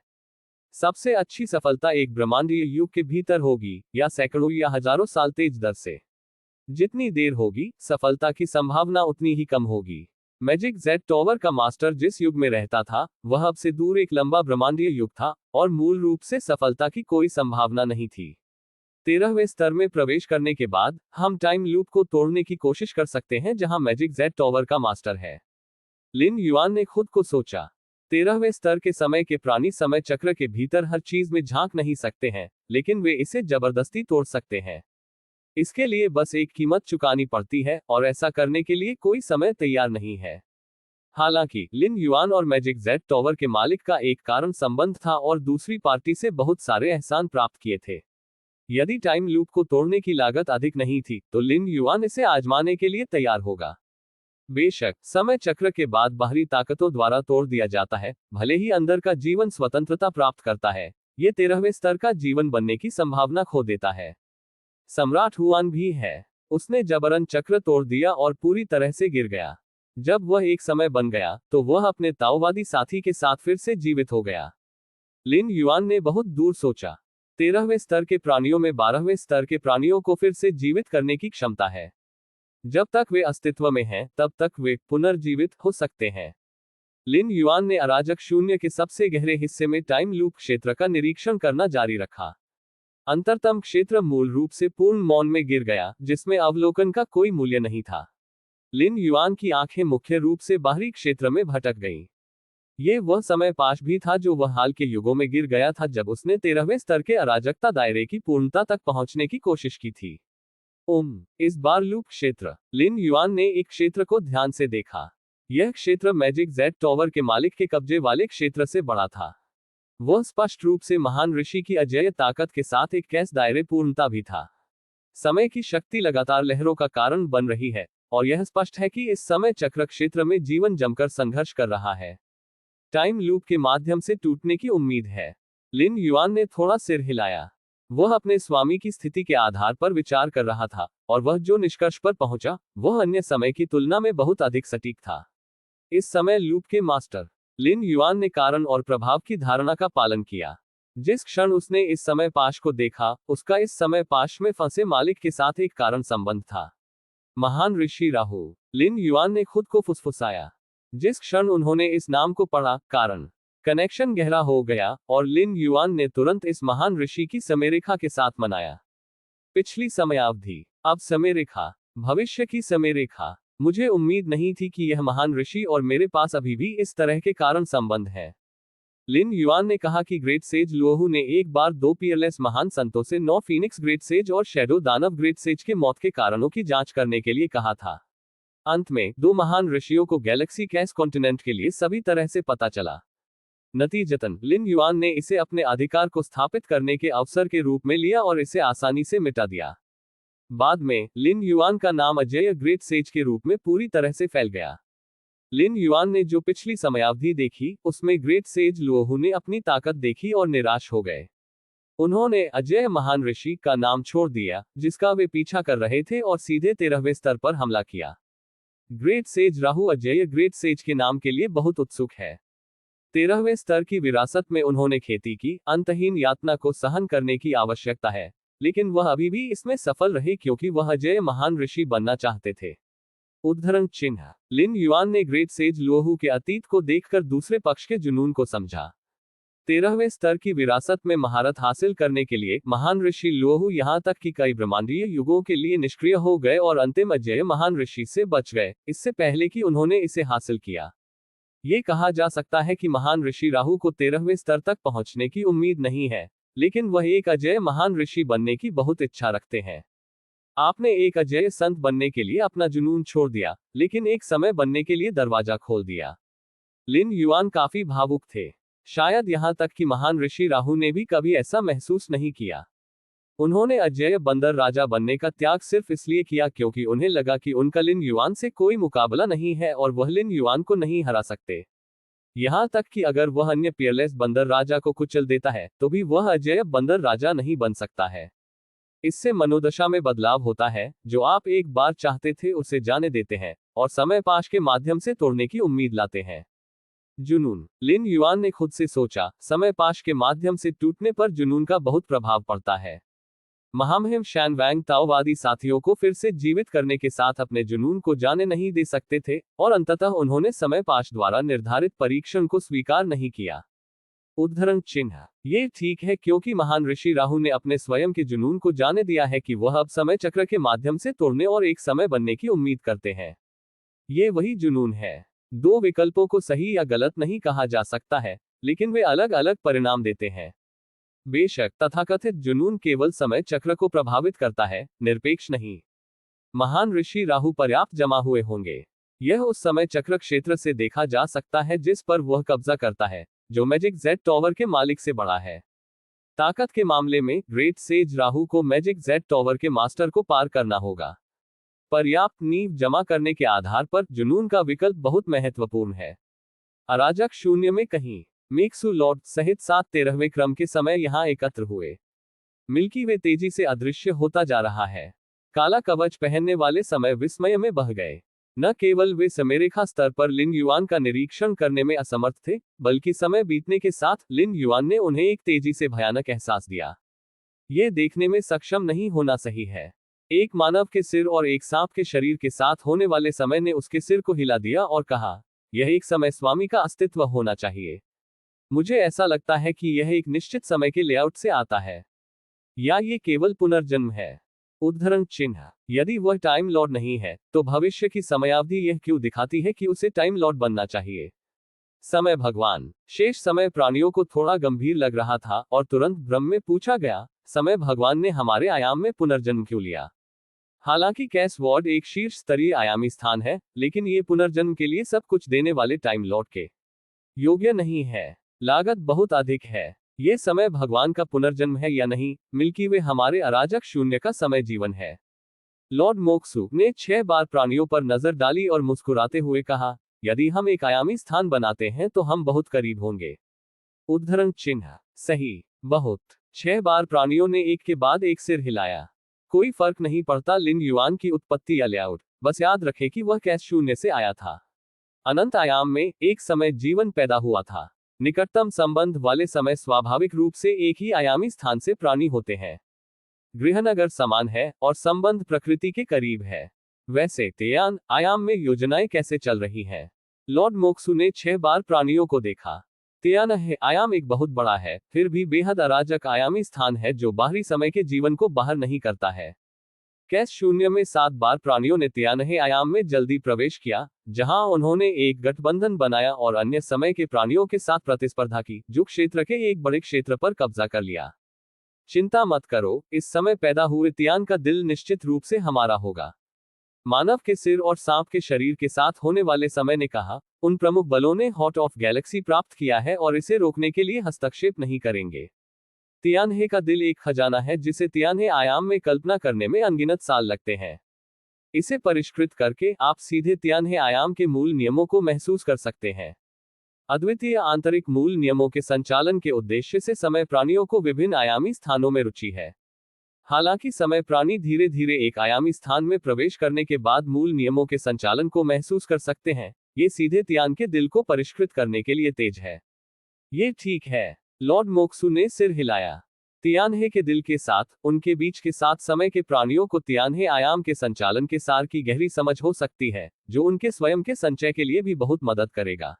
सबसे अच्छी सफलता एक ब्रह्मांडीय युग के भीतर होगी, या सैकड़ों या हजारों साल तेज दर से। जितनी देर होगी, सफलता की संभावना उतनी ही कम होगी। मैजिक जेड टॉवर का मास्टर जिस युग में रहता था, वह अब से दूर एक लंबा ब्रह्मांडीय युग था, और मूल रूप से सफलता की कोई संभावना नहीं थी। 13वें स्तर में प्रवेश करने के बाद, हम टाइम लूप को तोड़ने की कोशिश कर सकते हैं जहां मैजिक जेड टॉवर का मास्टर है। लिन युआन ने खुद को सोचा, 13वें स्तर के समय के प्राणी समय चक्र के भीतर हर चीज में झांक नहीं सकते हैं, लेकिन वे इसे जबरदस्ती तोड़ सकते हैं। इसके लिए बस एक कीमत चुकानी पड़ती है, और ऐसा करने के लिए कोई समय तैयार नहीं है। हालांकि लिन युआन और मैजिक जेड टॉवर के मालिक का एक कारण संबंध था और दूसरी पार्टी से बहुत सारे एहसान प्राप्त किए थे। यदि टाइम लूप को तोड़ने की लागत अधिक नहीं थी, तो लिन युआन इसे आजमाने के लिए तैयार होगा। बेशक, समय चक्र के बाद बाहरी ताकतों द्वारा तोड़ दिया जाता है, भले ही अंदर का जीवन स्वतंत्रता प्राप्त करता है, ये 13वें स्तर का जीवन बनने की संभावना खो देता है। सम्राट हुआन भी है। उसने जबरन चक्र तोड़ दिया और पूरी तरह से गिर गया। जब वह एक समय बन गया, तो वह अपने ताओवादी साथी के साथ फिर से जीवित हो गया। लिन युआन ने बहुत दूर सोचा। 13वें स्तर के प्राणियों में 12वें स्तर के प्राणियों को फिर से जीवित करने की क्षमता है। जब तक वे अस्तित्व में हैं, तब तक वे पुनर्जीवित हो सकते हैं। लिन युआन ने अराजक शून्य के सबसे गहरे हिस्से में टाइम लूप क्षेत्र का निरीक्षण करना जारी रखा। अंतरतम क्षेत्र मूल रूप से पूर्ण मौन में गिर गया, जिसमें अवलोकन का कोई मूल्य नहीं था। लिन युआन की आंखें मुख्य रूप से बाहरी क्षेत्र में भटक गईं। ये वह समय पाश भी था जो वह हाल के युगों में गिर गया था जब उसने 13वें स्तर के अराजकता दायरे की पूर्णता तक पहुंचने की कोशिश की थी। इस बार लूप क्षेत्र। लिन युआन ने एक क्षेत्र को ध्यान से देखा। यह क्षेत्र मैजिक जेड टॉवर के मालिक के कब्जे वाले क्षेत्र से बड़ा था। वह स्पष्ट रूप से महान ऋषि की अजेय ताकत के साथ एक कैस दायरे पूर्णता भी था। समय की शक्ति लगातार लहरों का कारण बन रही है, और यह स्पष्ट है कि इस समय चक्र क्षेत्र में जीवन जमकर संघर्ष कर रहा है। टाइम लूप के माध्यम से टूटने की उम्मीद है। लिन युआन ने थोड़ा सिर हिलाया। वह अपने स्वामी की स्थिति के आधार पर विचार कर रहा था, और वह जो निष्कर्ष पर पहुंचा, वह अन्य समय की तुलना में बहुत अधिक सटीक था। इस समय लूप के मास्टर लिन युआन ने कारण और प्रभाव की धारणा का पालन किया। जिस क्षण उसने इस समय पाश को देखा, उसका इस समय पाश में फंसे मालिक के साथ एक कारण संबंध था। महान ऋषि राहु। लिन युआन ने खुद को फुसफुसाया। जिस क्षण उन्होंने इस नाम को पढ़ा, कारण कनेक्शन गहरा हो गया, और लिन युआन ने तुरंत इस महान ऋषि की समयरेखा के साथ मनाया। पिछली समयावधि, अब समयरेखा, भविष्य की समयरेखा। मुझे उम्मीद नहीं थी कि यह महान ऋषि और मेरे पास अभी भी इस तरह के कारण संबंध है। लिन युआन ने कहा कि ग्रेट सेज लुओहू ने एक बार 2 पीयरलेस महान संतों से 9 फीनिक्स ग्रेट सेज और शैडो दानव ग्रेट सेज के मौत के कारणों की जांच करने के लिए कहा था। अंत में 2 महान ऋषियों को गैलेक्सी कैस कॉन्टिनेंट के लिए सभी तरह से पता चला। नतीजतन लिन युआन ने इसे अपने अधिकार को स्थापित करने के अवसर के रूप में लिया और इसे आसानी से मिटा दिया। बाद में लिन युआन का नाम अजेय ग्रेट सेज के रूप में पूरी तरह से फैल गया। लिन युआन ने जो पिछली समयावधि देखी, उसमें ग्रेट सेज लुओहू ने अपनी ताकत देखी और निराश हो गए। उन्होंने अजेय महान ऋषि का नाम छोड़ दिया, जिसका वे पीछा कर रहे थे, और सीधे 13वें स्तर पर हमला किया। ग्रेट सेज राहु अजेय ग्रेट सेज के नाम के लिए बहुत उत्सुक है। 13वें स्तर की विरासत में उन्होंने खेती की अंतहीन यातना को सहन करने की आवश्यकता है, लेकिन वह अभी भी इसमें सफल रहे क्योंकि वह अजेय महान ऋषि बनना चाहते थे। उद्धरण चिन्ह। लिन युआन ने ग्रेट सेज लुओहू के अतीत को देखकर दूसरे पक्ष के जुनून को समझा। 13वें स्तर की विरासत में महारत हासिल करने के लिए महान ऋषि लुओहू यहां तक कि कई ब्रह्मांडीय युगों के लिए निष्क्रिय हो गए और अंतिम अजेय महान ऋषि से बच गए, इससे पहले कि उन्होंने इसे हासिल किया। ये कहा जा सकता है कि महान ऋषि राहु को 13वें स्तर तक पहुंचने की उम्मीद नहीं है, लेकिन वह एक अजेय महान ऋषि बनने की बहुत इच्छा रखते हैं। आपने एक अजेय संत बनने के लिए अपना जुनून छोड़ दिया, लेकिन एक समय बनने के लिए दरवाजा खोल दिया। लिन युआन काफी भावुक थे। शायद यहां तक कि महान ऋषि राहु ने भी कभी ऐसा महसूस नहीं किया। उन्होंने अजेय बंदर राजा बनने का त्याग सिर्फ इसलिए किया क्योंकि उन्हें लगा कि उनका लिन युआन से कोई मुकाबला नहीं है और वह लिन युआन को नहीं हरा सकते। यहां तक कि अगर वह अन्य पियरलेस बंदर राजा को कुचल देता है, तो भी वह अजेय बंदर राजा नहीं बन सकता है। इससे मनोदशा में बदलाव होता है, जो आप एक बार चाहते थे उसे जाने देते हैं, और समय पाश के माध्यम से तोड़ने की उम्मीद लाते हैं। जुनून। लिन युआन ने खुद से सोचा, समय पाश के माध्यम से टूटने पर जुनून का बहुत प्रभाव पड़ता है। महामहिम शैन वैंग ताओवादी साथियों को फिर से जीवित करने के साथ अपने जुनून को जाने नहीं दे सकते थे, और अंततः उन्होंने समय पाश द्वारा निर्धारित परीक्षण को स्वीकार नहीं किया। उद्धरण चिन्ह। ये ठीक है क्योंकि महान ऋषि राहु ने अपने स्वयं के जुनून को जाने दिया है कि वह अब समय चक्र के माध्यम से तोड़ने और एक समय बनने की उम्मीद करते हैं। ये वही जुनून है। 2 विकल्पों को सही या गलत नहीं कहा जा सकता है, लेकिन वे अलग अलग परिणाम देते हैं। बेशक तथाकथित जुनून केवल समय चक्र को प्रभावित करता है, निरपेक्ष नहीं। महान ऋषि राहु पर्याप्त जमा हुए होंगे। यह उस समय चक्र क्षेत्र से देखा जा सकता है जिस पर वह कब्जा करता है, जो मैजिक जेड टॉवर के मालिक से बड़ा है। ताकत के मामले में ग्रेट सेज राहु को मैजिक जेड टॉवर के मास्टर को पार करना होगा। पर्याप्त नींव जमा करने के आधार पर जुनून का विकल्प बहुत महत्वपूर्ण है। अराजक शून्य में कहीं मिक्सू लॉर्ड सहित 7 13वें क्रम के समय यहां एकत्र हुए। मिल्की वे तेजी से अदृश्य होता जा रहा है। काला कवच पहनने वाले समय विस्मय में बह गए। न केवल वे समयरेखा स्तर पर लिन युआन का निरीक्षण करने में असमर्थ थे, बल्कि समय बीतने के साथ लिन युआन ने उन्हें एक तेजी से भयानक एहसास दिया। ये देखने में सक्षम नहीं होना सही है। एक मानव के सिर और एक सांप के शरीर के साथ होने वाले समय ने उसके सिर को हिला दिया और कहा, यह एक समय स्वामी का अस्तित्व होना चाहिए। मुझे ऐसा लगता है कि यह एक निश्चित समय के लेआउट से आता है। या ये केवल पुनर्जन्म है? उद्धरण चिन्ह। यदि वह टाइम लॉर्ड नहीं है, तो भविष्य की समयावधि यह क्यों दिखाती है कि उसे टाइम लॉर्ड बनना चाहिए? समय भगवान। शेष समय प्राणियों को थोड़ा गंभीर लग रहा था और तुरंत भ्रम में पूछा गया, समय भगवान ने हमारे आयाम में पुनर्जन्म क्यों लिया? हालांकि कैस वार्ड एक शीर्ष स्तरीय आयामी स्थान है, लेकिन ये पुनर्जन्म के लिए सब कुछ देने वाले टाइम लॉर्ड के योग्य नहीं है। लागत बहुत अधिक है। ये समय भगवान का पुनर्जन्म है या नहीं, मिल्की वे हमारे अराजक शून्य का समय जीवन है। लॉर्ड मोक्सू ने 6 बार प्राणियों पर नजर डाली और मुस्कुराते हुए कहा, यदि हम एक आयामी स्थान बनाते हैं तो हम बहुत करीब होंगे। उद्धरण चिन्ह। सही, बहुत। 6 बार प्राणियों ने एक के बाद एक सिर हिलाया। कोई फर्क नहीं पड़ता लिन युआन की उत्पत्ति या लेआउट, बस याद रखें कि वह कैसे शून्य से आया था। अनंत आयाम में एक समय जीवन पैदा हुआ था। निकटतम संबंध वाले समय स्वाभाविक रूप से एक ही आयामी स्थान से प्राणी होते हैं। गृहनगर समान है और संबंध प्रकृति के करीब है। वैसे तेयान आयाम में योजनाएं कैसे चल रही हैं? लॉर्ड मोक्सू ने 6 बार प्राणियों को देखा। तेयान है आयाम एक बहुत बड़ा है, फिर भी बेहद अराजक आयामी स्थान है जो बाहरी समय के जीवन को बाहर नहीं करता है। कैस शून्य में 7 बार प्राणियों ने तियानहे आयाम में जल्दी प्रवेश किया, जहां उन्होंने एक गठबंधन बनाया और अन्य समय के प्राणियों के साथ प्रतिस्पर्धा की, जो क्षेत्र के एक बड़े क्षेत्र पर कब्जा कर लिया। चिंता मत करो, इस समय पैदा हुए तियान का दिल निश्चित रूप से हमारा होगा। मानव के सिर और सांप के शरीर के साथ होने वाले समय ने कहा, उन प्रमुख बलों ने हॉट ऑफ गैलेक्सी प्राप्त किया है और इसे रोकने के लिए हस्तक्षेप नहीं करेंगे। तियानहे का दिल एक खजाना है जिसे तियानहे आयाम में कल्पना करने में अनगिनत साल लगते हैं। इसे परिष्कृत करके आप सीधे तियानहे आयाम के मूल नियमों को महसूस कर सकते हैं। अद्वितीय आंतरिक मूल नियमों के संचालन के उद्देश्य से समय प्राणियों को विभिन्न आयामी स्थानों में रुचि है। हालांकि समय प्राणी धीरे धीरे एक आयामी स्थान में प्रवेश करने के बाद मूल नियमों के संचालन को महसूस कर सकते हैं, ये सीधे तियान के दिल को परिष्कृत करने के लिए तेज है। ये ठीक है। लॉर्ड मोक्सू ने सिर हिलाया। तियानहे के दिल के साथ, उनके बीच के साथ समय के प्राणियों को तियानहे आयाम के संचालन के सार की गहरी समझ हो सकती है, जो उनके स्वयं के संचय के लिए भी बहुत मदद करेगा।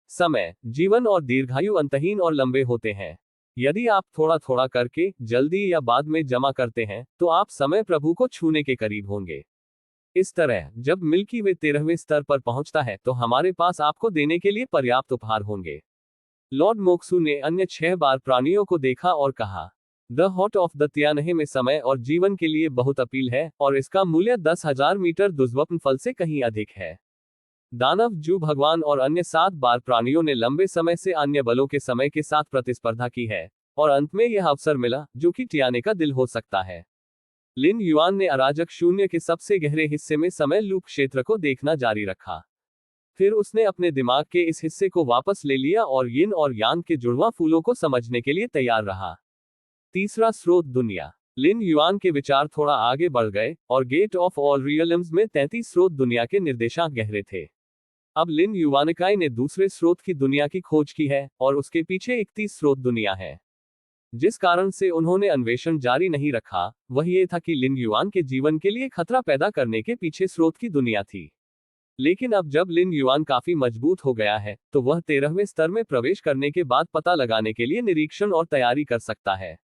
समय, जीवन और दीर्घायु अंतहीन और लंबे होते हैं। यदि आप थोड़ा थोड़ा करके, जल्दी या बाद में जमा करते हैं, तो आप समय प्रभु को छूने के करीब होंगे। इस तरह, जब मिल्की वे 13वें स्तर पर पहुंचता है, तो हमारे पास आपको देने के लिए पर्याप्त उपहार होंगे। लॉर्ड मोक्सू ने अन्य 6 बार प्राणियों को देखा और कहा, the hot of the Tianhe में समय और जीवन के लिए बहुत अपील है और इसका मूल्य 10,000 मीटर दुर्स्वप्न फल से कहीं अधिक है। दानव जू भगवान और अन्य 7 बार प्राणियों ने लंबे समय से अन्य बलों के समय के साथ प्रतिस्पर्धा की है, और अंत में यह अवसर मिला, जो कि तियाने का दिल हो सकता है। लिन युआन ने अराजक शून्य के सबसे गहरे हिस्से में समय लूप क्षेत्र को देखना जारी रखा। फिर उसने अपने दिमाग के इस हिस्से को वापस ले लिया और यिन और यांग के जुड़वां फूलों को समझने के लिए तैयार रहा। तीसरा स्रोत दुनिया। लिन युआन के विचार थोड़ा आगे बढ़ गए और गेट ऑफ ऑल रियल्म्स में 33 स्रोत दुनिया के निर्देशांक गहरे थे। अब लिन युआनिकाई ने दूसरे स्रोत की दुनिया की खोज की है और उसके पीछे 31 स्रोत दुनिया है। जिस कारण से उन्होंने अन्वेषण जारी नहीं रखा, वह ये था कि लिन युआन के जीवन के लिए खतरा पैदा करने के पीछे स्रोत की दुनिया थी। लेकिन अब जब लिन युआन काफी मजबूत हो गया है, तो वह 13वें स्तर में प्रवेश करने के बाद पता लगाने के लिए निरीक्षण और तैयारी कर सकता है।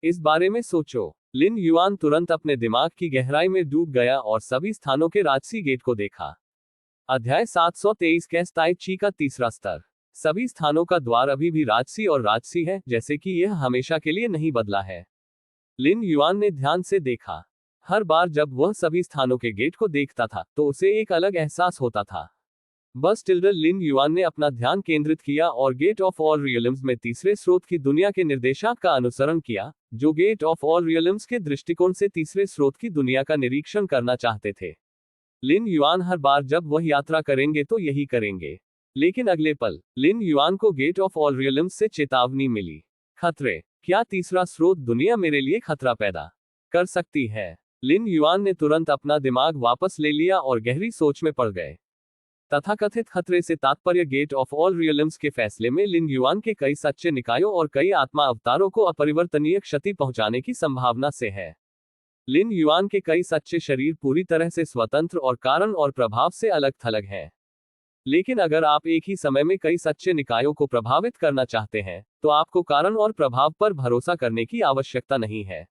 इस बारे में सोचो। लिन युआन तुरंत अपने दिमाग की गहराई में डूब गया और सभी स्थानों के राजसी गेट को देखा। अध्याय 723 कैस ताई ची का तीसरा स्तर। सभी स्थानों का द्वार अभी भी राजसी और राजसी है, जैसे कि यह हमेशा के लिए नहीं बदला है। लिन युआन ने ध्यान से देखा। हर बार जब वह सभी स्थानों के गेट को देखता था, तो उसे एक अलग एहसास होता था। बस टिल्डर लिन युआन ने अपना ध्यान केंद्रित किया और गेट ऑफ ऑल रियल्म्स में तीसरे स्रोत की दुनिया के निर्देशांक का अनुसरण किया, जो गेट ऑफ ऑल रियल्म्स के दृष्टिकोण से तीसरे स्रोत की दुनिया का निरीक्षण करना चाहते थे। लिन युआन हर बार जब वह यात्रा करेंगे तो यही करेंगे। लेकिन अगले पल, लिन युआन को गेट ऑफ ऑल रियल्म्स से चेतावनी मिली। खतरे। क्या तीसरा स्रोत दुनिया मेरे लिए खतरा पैदा कर सकती है? लिन युआन ने तुरंत अपना दिमाग वापस ले लिया और गहरी सोच में पड़ गए। तथाकथित खतरे से तात्पर्य गेट ऑफ ऑल रियल्म्स के फैसले में लिन युआन के कई सच्चे निकायों और कई आत्मा अवतारों को अपरिवर्तनीय क्षति पहुंचाने की संभावना से है। लिन युआन के कई सच्चे शरीर पूरी तरह से स्वतंत्र और कारण और प्रभाव से अलग थलग हैं। लेकिन अगर आप एक ही समय में कई सच्चे निकायों को प्रभावित करना चाहते हैं, तो आपको कारण और प्रभाव पर भरोसा करने की आवश्यकता नहीं है।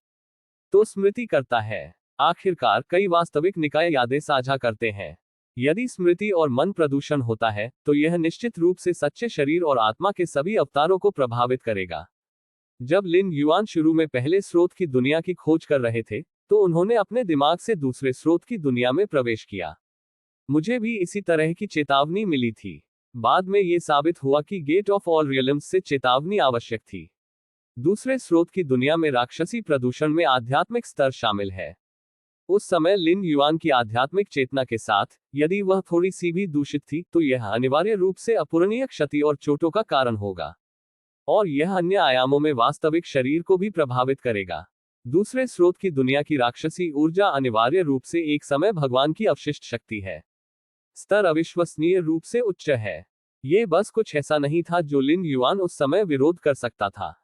तो स्मृति करता है। आखिरकार कई वास्तविक निकाय यादें साझा करते हैं। यदि स्मृति और मन प्रदूषण होता है, तो यह निश्चित रूप से सच्चे शरीर और आत्मा के सभी अवतारों को प्रभावित करेगा। जब लिन युआन शुरू में पहले स्रोत की दुनिया की खोज कर रहे थे, तो उन्होंने अपने दिमाग से दूसरे स्रोत की दुनिया में प्रवेश किया। मुझे भी इसी तरह की चेतावनी मिली थी। बाद में ये साबित हुआ कि गेट ऑफ ऑल रियल्म्स से चेतावनी आवश्यक थी। दूसरे स्रोत की दुनिया में राक्षसी प्रदूषण में आध्यात्मिक स्तर शामिल है। उस समय लिन युआन की आध्यात्मिक चेतना के साथ, यदि वह थोड़ी सी भी दूषित थी, तो यह अनिवार्य रूप से अपूरणीय क्षति और चोटों का कारण होगा। और यह अन्य आयामों में वास्तविक शरीर को भी प्रभावित करेगा। दूसरे स्रोत की दुनिया की राक्षसी ऊर्जा अनिवार्य रूप से एक समय भगवान की अवशिष्ट शक्ति है। स्तर अविश्वसनीय रूप से उच्च है। ये बस कुछ ऐसा नहीं था जो लिन युआन उस समय विरोध कर सकता था।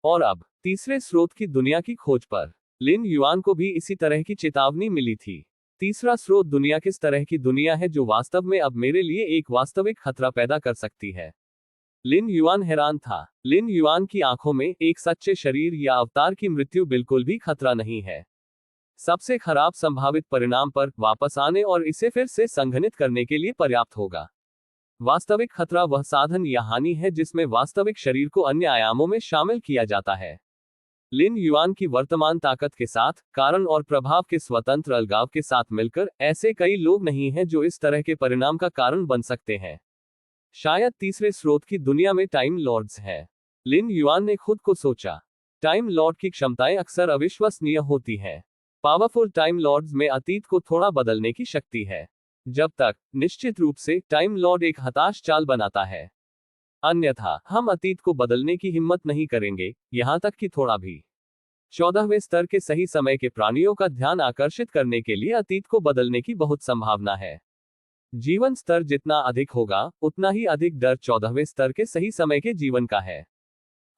और अब तीसरे स्रोत की दुनिया की खोज पर लिन युआन को भी इसी तरह की चेतावनी मिली थी। तीसरा स्रोत दुनिया किस तरह की दुनिया है जो वास्तव में अब मेरे लिए एक वास्तविक खतरा पैदा कर सकती है? लिन युआन हैरान था। लिन युआन की आंखों में एक सच्चे शरीर या अवतार की मृत्यु बिल्कुल भी खतरा नहीं है। सबसे खराब संभावित परिणाम पर वापस आने और इसे फिर से संघनित करने के लिए पर्याप्त होगा। वास्तविक खतरा वह साधन या हानि है जिसमें वास्तविक शरीर को अन्य आयामों में शामिल किया जाता है। लिन युआन की वर्तमान ताकत के साथ, कारण और प्रभाव के स्वतंत्र अलगाव के साथ मिलकर, ऐसे कई लोग नहीं हैं जो इस तरह के परिणाम का कारण बन सकते हैं। शायद तीसरे स्रोत की दुनिया में टाइम लॉर्ड्स हैं। लिन युआन ने खुद को सोचा। टाइम लॉर्ड की क्षमताएं अक्सर अविश्वसनीय होती हैं। पावरफुल टाइम लॉर्ड्स में अतीत को थोड़ा बदलने की शक्ति है। जब तक, निश्चित रूप से, टाइम लॉर्ड एक हताश चाल बनाता है। अन्यथा, हम अतीत को बदलने की हिम्मत नहीं करेंगे, यहां तक कि थोड़ा भी। 14वें स्तर के सही समय के प्राणियों का ध्यान आकर्षित करने के लिए अतीत को बदलने की बहुत संभावना है। जीवन स्तर जितना अधिक होगा, उतना ही अधिक डर 14वें स्तर के सही समय के जीवन का है।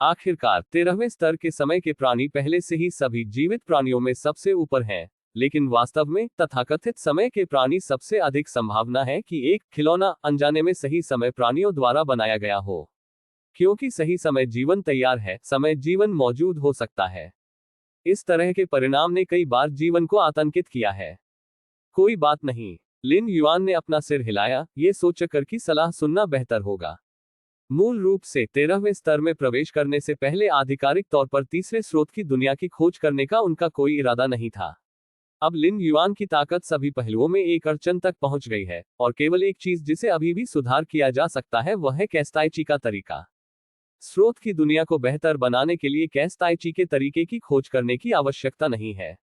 आखिरकार 13वें स्तर के समय के प्राणी पहले से ही सभी जीवित प्राणियों में सबसे ऊपर हैं, लेकिन वास्तव में तथाकथित समय के प्राणी सबसे अधिक संभावना है कि एक खिलौना अनजाने में सही समय प्राणियों द्वारा बनाया गया हो। क्योंकि सही समय जीवन तैयार है, समय जीवन मौजूद हो सकता है। इस तरह के परिणाम ने कई बार जीवन को आतंकित किया है। कोई बात नहीं। लिन युआन ने अपना सिर हिलाया, ये सोचकर कि सलाह सुनना बेहतर होगा। मूल रूप से 13वें स्तर में प्रवेश करने से पहले आधिकारिक तौर पर तीसरे स्रोत की दुनिया की खोज करने का उनका कोई इरादा नहीं था। अब लिन युआन की ताकत सभी पहलुओं में एक अड़चन तक पहुंच गई है, और केवल एक चीज जिसे अभी भी सुधार किया जा सकता है वह है कैस्ताइची का तरीका। स्रोत की दुनिया को बेहतर बनाने के लिए कैस्ताइची के तरीके की खोज करने की आवश्यकता नहीं है।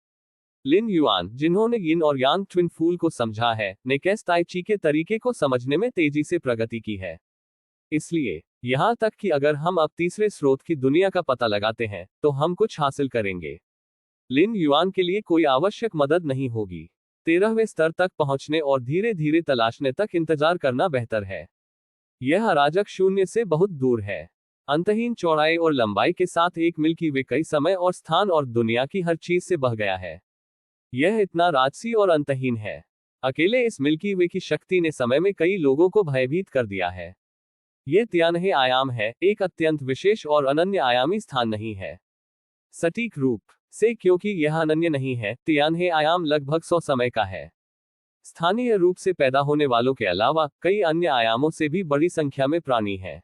लिन युआन, जिन्होंने यिन और यांग ट्विन फूल को समझा है, ने कैस्ताइची के तरीके को समझने में तेजी से प्रगति की है। इसलिए यहां तक कि अगर हम अब तीसरे स्रोत की दुनिया का पता लगाते हैं, तो हम कुछ हासिल करेंगे। लिन युआन के लिए कोई आवश्यक मदद नहीं होगी। 13वें स्तर तक पहुंचने और धीरे धीरे तलाशने तक इंतजार करना बेहतर है। यह अराजक शून्य से बहुत दूर है। अंतहीन चौड़ाई और लंबाई के साथ एक मिल्की वे कई समय और स्थान और दुनिया की हर चीज से बह गया है। यह इतना राजसी और अंतहीन है। अकेले इस मिल्की वे की शक्ति ने समय में कई लोगों को भयभीत कर दिया है। यह तियानहे आयाम है, एक अत्यंत विशेष और अनन्य आयामी स्थान नहीं है। सटीक रूप से क्योंकि यह अनन्य नहीं है, तियानहे आयाम लगभग 100 समय का है। स्थानीय रूप से पैदा होने वालों के अलावा कई अन्य आयामों से भी बड़ी संख्या में प्राणी हैं।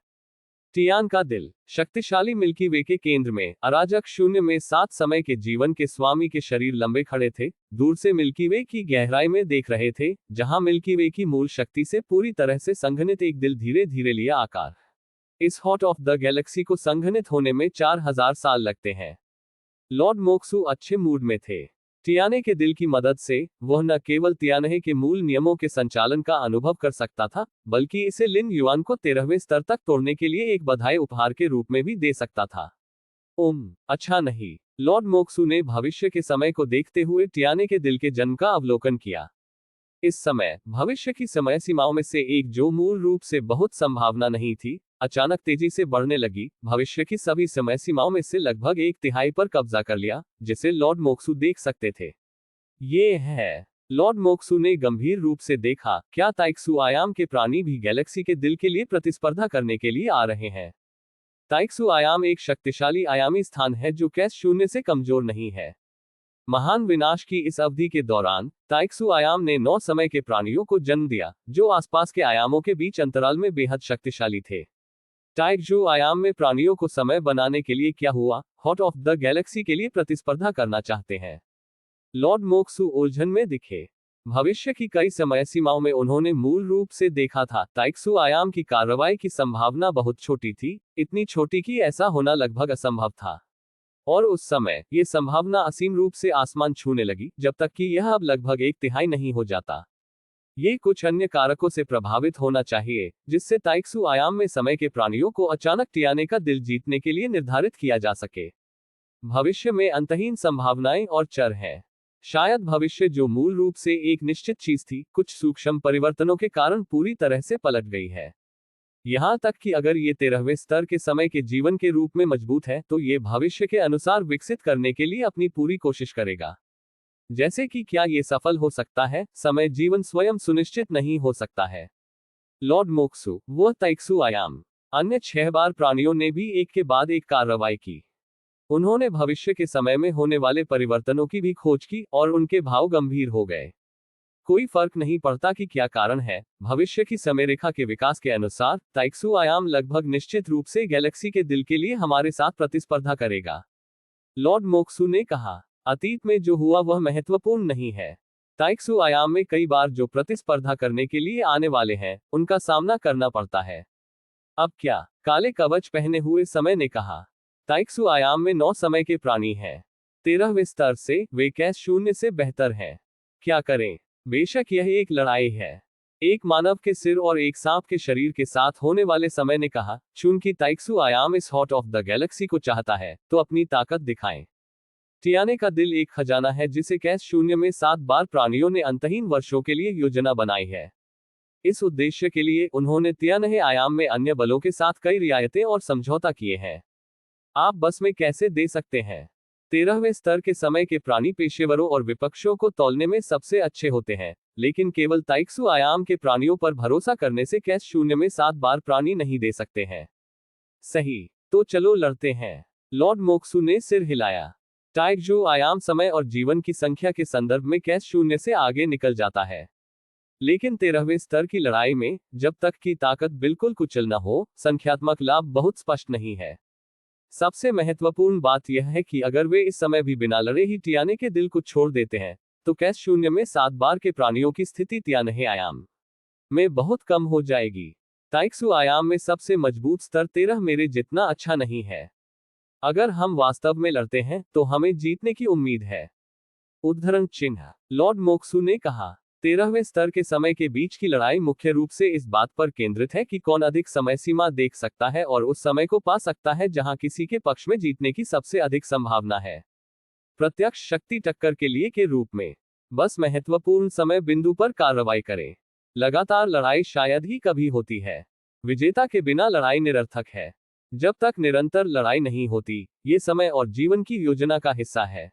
टियान का दिल, शक्तिशाली मिल्की वे के केंद्र में, अराजक शून्य में 7 समय के जीवन के स्वामी के शरीर लंबे खड़े थे, दूर से मिल्की वे की गहराई में देख रहे थे, जहां मिल्की वे की मूल शक्ति से पूरी तरह से संघनित एक दिल धीरे धीरे लिया आकार। इस हॉट ऑफ द गैलेक्सी को संघनित होने में 4000 साल लगते हैं। लॉर्ड मोक्सू अच्छे मूड में थे। टियाने के दिल की मदद से वह न केवल तियानहे के मूल नियमों के संचालन का अनुभव कर सकता था, बल्कि इसे लिन युआन को 13वें स्तर तक तोड़ने के लिए एक बधाई उपहार के रूप में भी दे सकता था। अच्छा नहीं। लॉर्ड मोक्सू ने भविष्य के समय को देखते हुए टियाने के दिल के जन्म का अवलोकन किया। इस समय भविष्य की समय सीमाओं में से एक, जो मूल रूप से बहुत संभावना नहीं थी, अचानक तेजी से बढ़ने लगी। भविष्य की सभी समय सीमाओं में से लगभग 1/3 पर कब्जा कर लिया, जिसे लॉर्ड मोक्सू देख सकते थे। ये है लॉर्ड मोक्सू ने गंभीर रूप से देखा, क्या ताइक्सू आयाम के प्राणी भी गैलेक्सी के दिल के लिए प्रतिस्पर्धा करने के लिए आ रहे हैं? ताइक्सू आयाम एक शक्तिशाली आयामी स्थान है जो कैस शून्य से कमजोर नहीं है। महान विनाश की इस अवधि के दौरान ताइक्सू आयाम ने 9 समय के प्राणियों को जन्म दिया, जो आसपास के आयामों के बीच अंतराल में बेहद शक्तिशाली थे। ताइक्सू आयाम में प्राणियों को समय बनाने के लिए क्या हुआ? हॉट ऑफ द गैलेक्सी के लिए प्रतिस्पर्धा करना चाहते हैं। लॉर्ड मोक्सू उलझन में दिखे। भविष्य की कई समय सीमाओं में उन्होंने मूल रूप से देखा था, ताइक्सू आयाम की कार्रवाई की संभावना बहुत छोटी थी, इतनी छोटी कि ऐसा होना लगभग असंभव था। और उस समय ये संभावना असीम रूप से आसमान छूने लगी, जब तक कि यह अब लगभग 1/3 नहीं हो जाता। ये कुछ अन्य कारकों से प्रभावित होना चाहिए, जिससे ताइक्सू आयाम में समय के प्राणियों को अचानक टियाने का दिल जीतने के लिए निर्धारित किया जा सके। भविष्य में अंतहीन संभावनाएं और चर हैं। शायद भविष्य, जो मूल रूप से एक निश्चित चीज थी, कुछ सूक्ष्म परिवर्तनों के कारण पूरी तरह से पलट गई है। यहां तक कि अगर ये 13वें स्तर के समय के जीवन के रूप में मजबूत है, तो ये भविष्य के अनुसार विकसित करने के लिए अपनी पूरी कोशिश करेगा। जैसे कि क्या ये सफल हो सकता है? समय जीवन स्वयं सुनिश्चित नहीं हो सकता है। लॉर्ड मोक्सू, वह ताइक्सू आयाम। अन्य 6 बार प्राणियों ने भी एक के बाद एक कार्रवाई की। उन्होंने भविष्य के समय में होने वाले परिवर्तनों की भी खोज की, और उनके भाव गंभीर हो गए। कोई फर्क नहीं पड़ता कि क्या कारण है, भविष्य की समयरेखा के विकास के अनुसार ताइक्सू आयाम लगभग निश्चित रूप से गैलेक्सी के दिल के लिए हमारे साथ प्रतिस्पर्धा करेगा। लॉर्ड मोक्सू ने कहा, अतीत में जो हुआ वह महत्वपूर्ण नहीं है। ताइक्सू आयाम में कई बार जो प्रतिस्पर्धा करने के लिए आने वाले हैं, उनका सामना करना पड़ता है। अब क्या? काले कवच पहने हुए समय ने कहा। ताइक्सू आयाम में 9 समय के प्राणी हैं। 13वें स्तर से वे कैस शून्य से बेहतर हैं। क्या करें? बेशक यह एक लड़ाई है। एक मानव के सिर और एक सांप के शरीर के साथ होने वाले समय ने कहा, चूंकि ताइक्सू आयाम इस हॉट ऑफ द गैलेक्सी को चाहता है, तो अपनी ताकत दिखाएं। टियाने का दिल एक खजाना है जिसे कैस शून्य में 7 बार प्राणियों ने अंतहीन वर्षों के लिए योजना बनाई है। इस उद्देश्य के लिए उन्होंने तियानहे आयाम में अन्य बलों के साथ कई रियायतें और समझौता किए हैं। आप बस में कैसे दे सकते हैं? 13वें स्तर के समय के प्राणी पेशेवरों और विपक्षों को तौलने में सबसे अच्छे होते हैं, लेकिन केवल ताइक्सू आयाम के प्राणियों पर भरोसा करने से कैस शून्य में 7 बार प्राणी नहीं दे सकते हैं। सही, तो चलो लड़ते हैं। लॉर्ड मोक्सू ने सिर हिलाया। ताइक्सू आयाम समय और जीवन की संख्या के संदर्भ में कैस शून्य से आगे निकल जाता है। लेकिन 13वें स्तर की लड़ाई में, जब तक कि ताकत बिल्कुल कुचल न हो, संख्यात्मक लाभ बहुत स्पष्ट नहीं है। सबसे महत्वपूर्ण बात यह है कि अगर वे इस समय भी बिना लड़े ही टियाने के दिल को छोड़ देते हैं, तो कैस शून्य में 7 बार के प्राणियों की स्थिति तियानहे आयाम में बहुत कम हो जाएगी। ताइक्सू आयाम में सबसे मजबूत स्तर 13 मेरे जितना अच्छा नहीं है। अगर हम वास्तव में लड़ते हैं, तो हमें जीतने की उम्मीद है। उद्धरण चिन्ह। लॉर्ड मोक्सू ने कहा, 13वें स्तर के समय के बीच की लड़ाई मुख्य रूप से इस बात पर केंद्रित है कि कौन अधिक समय सीमा देख सकता है और उस समय को पा सकता है जहां किसी के पक्ष में जीतने की सबसे अधिक संभावना है। प्रत्यक्ष शक्ति टक्कर के लिए के रूप में बस महत्वपूर्ण समय बिंदु पर कार्रवाई करें। लगातार लड़ाई शायद ही कभी होती है। विजेता के बिना लड़ाई निरर्थक है। जब तक निरंतर लड़ाई नहीं होती, ये समय और जीवन की योजना का हिस्सा है।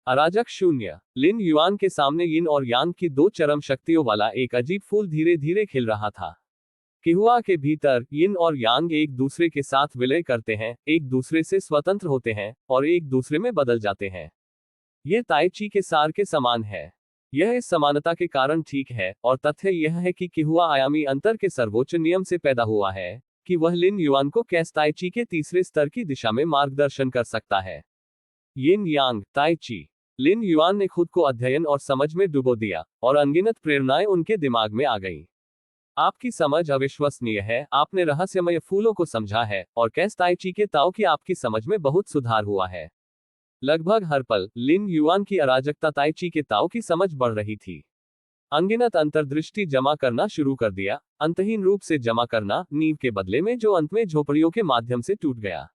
अराजक शून्य। लिन युआन के सामने यिन और यांग की 2 चरम शक्तियों वाला एक अजीब फूल धीरे धीरे खिल रहा था। किहुआ के भीतर यिन और यांग एक दूसरे के साथ विलय करते हैं, एक दूसरे से स्वतंत्र होते हैं, और एक दूसरे में बदल जाते हैं। यह ताई ची के सार के समान है। यह इस समानता के कारण ठीक है, और तथ्य यह है कि किहुआ आयामी अंतर के सर्वोच्च नियम से पैदा हुआ है, कि वह लिन युआन को कैस ताई ची के तीसरे स्तर की दिशा में मार्गदर्शन कर सकता है। यिन यांग, ताई ची। लिन युआन ने खुद को अध्ययन और समझ में डुबो दिया, और अनगिनत प्रेरणाएं उनके दिमाग में आ गईं। आपकी समझ अविश्वसनीय है, आपने रहस्यमय फूलों को समझा है, और कैस ताई ची के ताओ की आपकी समझ में बहुत सुधार हुआ है। लगभग हर पल, लिन युआन की अराजकता ताई ची के ताओ की समझ बढ़ रही थी। अनगिनत अंतर्दृष्टि जमा करना शुरू कर दिया, अंतहीन रूप से जमा करना, नींव के बदले में जो अंत में झोपड़ियों के माध्यम से टूट गया।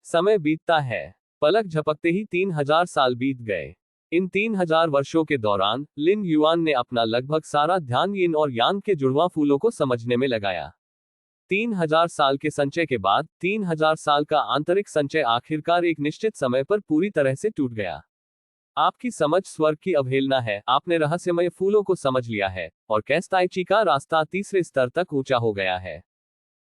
समय बीतता है। पलक झपकते ही 3000 साल बीत गए। इन 3000 वर्षों के दौरान लिन युआन ने अपना लगभग सारा ध्यान यिन और यांग के जुड़वां फूलों को समझने में लगाया। 3000 साल के संचय के बाद 3000 साल का आंतरिक संचय आखिरकार एक निश्चित समय पर पूरी तरह से टूट गया। आपकी समझ स्वर्ग की अवहेलना है, आपने रहस्यमय फूलों को समझ लिया है, और कैस ताई ची का रास्ता तीसरे स्तर तक ऊंचा हो गया है।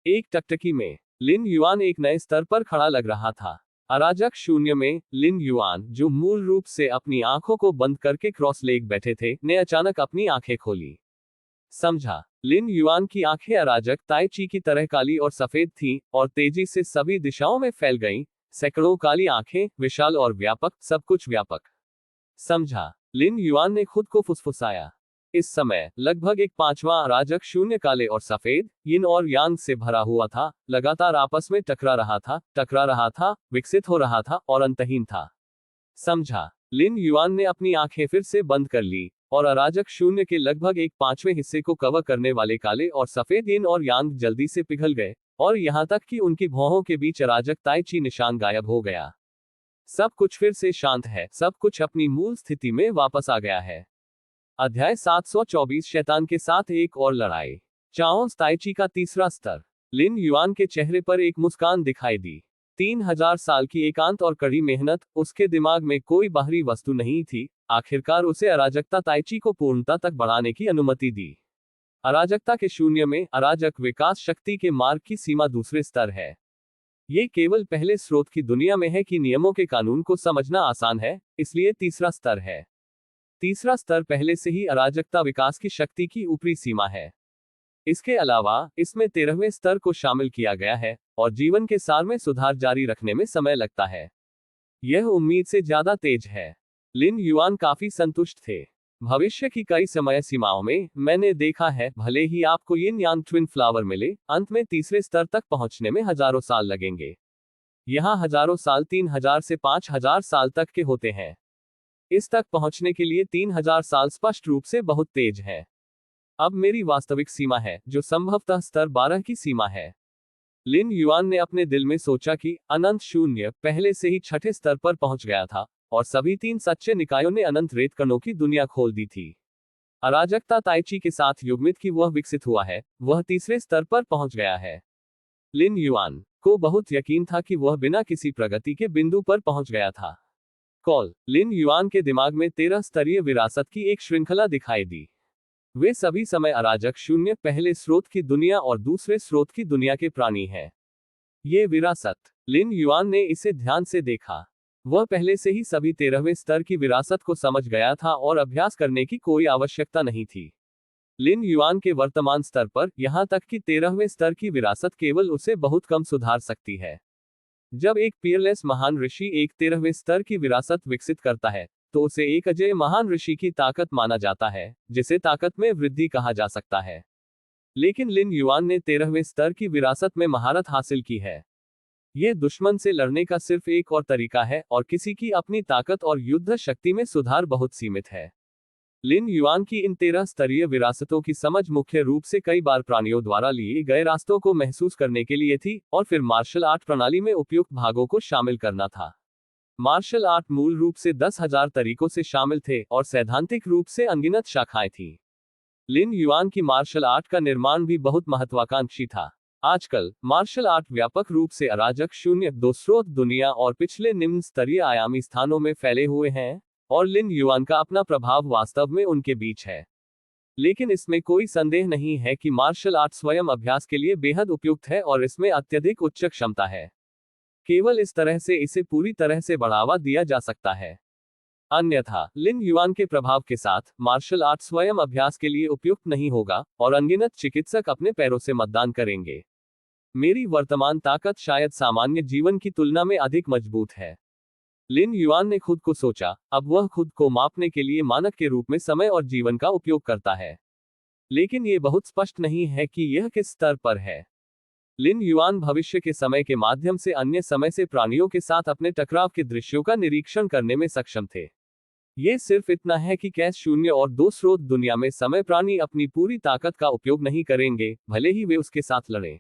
एक टकटकी में लिन युआन एक नए स्तर पर खड़ा लग रहा था। अराजक शून्य में लिन युआन, जो मूल रूप से अपनी आंखों को बंद करके क्रॉस लेग बैठे थे, ने अचानक अपनी आंखें खोली। समझा। लिन युआन की आंखें अराजक ताई ची की तरह काली और सफेद थीं, और तेजी से सभी दिशाओं में फैल गईं। सैकड़ों काली आंखें, विशाल और व्यापक, सब कुछ व्यापक। समझा। लिन युआन ने खुद को फुसफुसाया। इस समय लगभग एक पांचवां अराजक शून्य काले और सफेद, यिन और यांग से भरा हुआ था, लगातार आपस में टकरा रहा था, विकसित हो रहा था और अंतहीन था। समझा। लिन युआन ने अपनी आंखें फिर से बंद कर ली, और अराजक शून्य के लगभग एक पांचवें हिस्से को कवर करने वाले काले और सफेद यिन और यांग जल्दी से पिघल गए, और यहां तक कि उनकी भौहों के बीच अराजक ताई ची निशान गायब हो गया। सब कुछ फिर से शांत है, सब कुछ अपनी मूल स्थिति में वापस आ गया है। अध्याय 724 शैतान के साथ एक और लड़ाई। चाओ ताई ची का तीसरा स्तर। लिन युआन के चेहरे पर एक मुस्कान दिखाई दी। 3000 साल की एकांत और कड़ी मेहनत, उसके दिमाग में कोई बाहरी वस्तु नहीं थी, आखिरकार उसे अराजकता ताई ची को पूर्णता तक बढ़ाने की अनुमति दी। अराजकता के शून्य में अराजक विकास शक्ति के मार्ग की सीमा दूसरे स्तर है। ये केवल पहले स्रोत की दुनिया में है कि नियमों के कानून को समझना आसान है, इसलिए तीसरा स्तर है। तीसरा स्तर पहले से ही अराजकता विकास की शक्ति की ऊपरी सीमा है। इसके अलावा इसमें 13वें स्तर को शामिल किया गया है, और जीवन के सार में सुधार जारी रखने में समय लगता है। यह उम्मीद से ज्यादा तेज है। लिन युआन काफी संतुष्ट थे। भविष्य की कई समय सीमाओं में मैंने देखा है, भले ही आपको यिन यांग ट्विन फ्लावर मिले, अंत में तीसरे स्तर तक पहुंचने में हजारों साल लगेंगे। यहाँ हजारों साल 3000 से 5000 साल तक के होते हैं। इस तक पहुंचने के लिए 3000 साल स्पष्ट रूप से बहुत तेज है। अब मेरी वास्तविक सीमा है, जो संभवतः स्तर 12 की सीमा है। लिन युआन ने अपने दिल में सोचा कि अनंत शून्य पहले से ही छठे स्तर पर पहुंच गया था, और सभी 3 सच्चे निकायों ने अनंत रेत कणों की दुनिया खोल दी थी। अराजकता ताई ची के साथ युग्मित की वह विकसित हुआ है, वह तीसरे स्तर पर पहुंच गया है। लिन युआन को बहुत यकीन था कि वह बिना किसी प्रगति के बिंदु पर पहुंच गया था। लिन युआन के दिमाग में 13 स्तरीय विरासत की एक श्रृंखला दिखाई दी। वे सभी समय अराजक शून्य, पहले स्रोत की दुनिया और दूसरे स्रोत की दुनिया के प्राणी हैं। ये विरासत, लिन युआन ने इसे ध्यान से देखा। वह पहले से ही सभी 13वें स्तर की विरासत को समझ गया था और अभ्यास करने की कोई आवश्यकता नहीं थी। लिन युआन के वर्तमान स्तर पर, यहां तक कि 13वें स्तर की विरासत केवल उसे बहुत कम सुधार सकती है। जब एक पीयरलेस महान ऋषि एक 13वें स्तर की विरासत विकसित करता है, तो उसे एक अजेय महान ऋषि की ताकत माना जाता है, जिसे ताकत में वृद्धि कहा जा सकता है। लेकिन लिन युआन ने 13वें स्तर की विरासत में महारत हासिल की है। यह दुश्मन से लड़ने का सिर्फ एक और तरीका है, और किसी की अपनी ताकत और युद्ध शक्ति में सुधार बहुत सीमित है। लिन युआन की इन 13 स्तरीय विरासतों की समझ मुख्य रूप से कई बार प्राणियों द्वारा लिए गए रास्तों को महसूस करने के लिए थी, और फिर मार्शल आर्ट प्रणाली में उपयुक्त भागों को शामिल करना था। मार्शल आर्ट मूल रूप से 10,000 तरीकों से शामिल थे, और सैद्धांतिक रूप से अनगिनत शाखाएं थीं। लिन युआन की मार्शल आर्ट का निर्माण भी बहुत महत्वाकांक्षी था। आजकल मार्शल आर्ट व्यापक रूप से अराजक शून्य, दो स्रोत दुनिया और पिछले निम्न स्तरीय आयामी स्थानों में फैले हुए हैं, और लिन युआन का अपना प्रभाव वास्तव में उनके बीच है। लेकिन इसमें कोई संदेह नहीं है कि मार्शल आर्ट स्वयं अभ्यास के लिए बेहद उपयुक्त है, और इसमें अत्यधिक उच्च क्षमता है। केवल इस तरह से इसे पूरी तरह से बढ़ावा दिया जा सकता है। अन्यथा लिन युआन के प्रभाव के साथ मार्शल आर्ट स्वयं अभ्यास के लिए उपयुक्त नहीं होगा, और अनगिनत चिकित्सक अपने पैरों से मतदान करेंगे। मेरी वर्तमान ताकत शायद सामान्य जीवन की तुलना में अधिक मजबूत है। लिन युआन ने खुद को सोचा। अब वह खुद को मापने के लिए मानक के रूप में समय और जीवन का उपयोग करता है, लेकिन ये बहुत स्पष्ट नहीं है कि यह किस स्तर पर है। लिन युआन भविष्य के समय के माध्यम से अन्य समय से प्राणियों के साथ अपने टकराव के दृश्यों का निरीक्षण करने में सक्षम थे। ये सिर्फ इतना है कि कैस शून्य और दो स्रोत दुनिया में समय प्राणी अपनी पूरी ताकत का उपयोग नहीं करेंगे, भले ही वे उसके साथ लड़ें।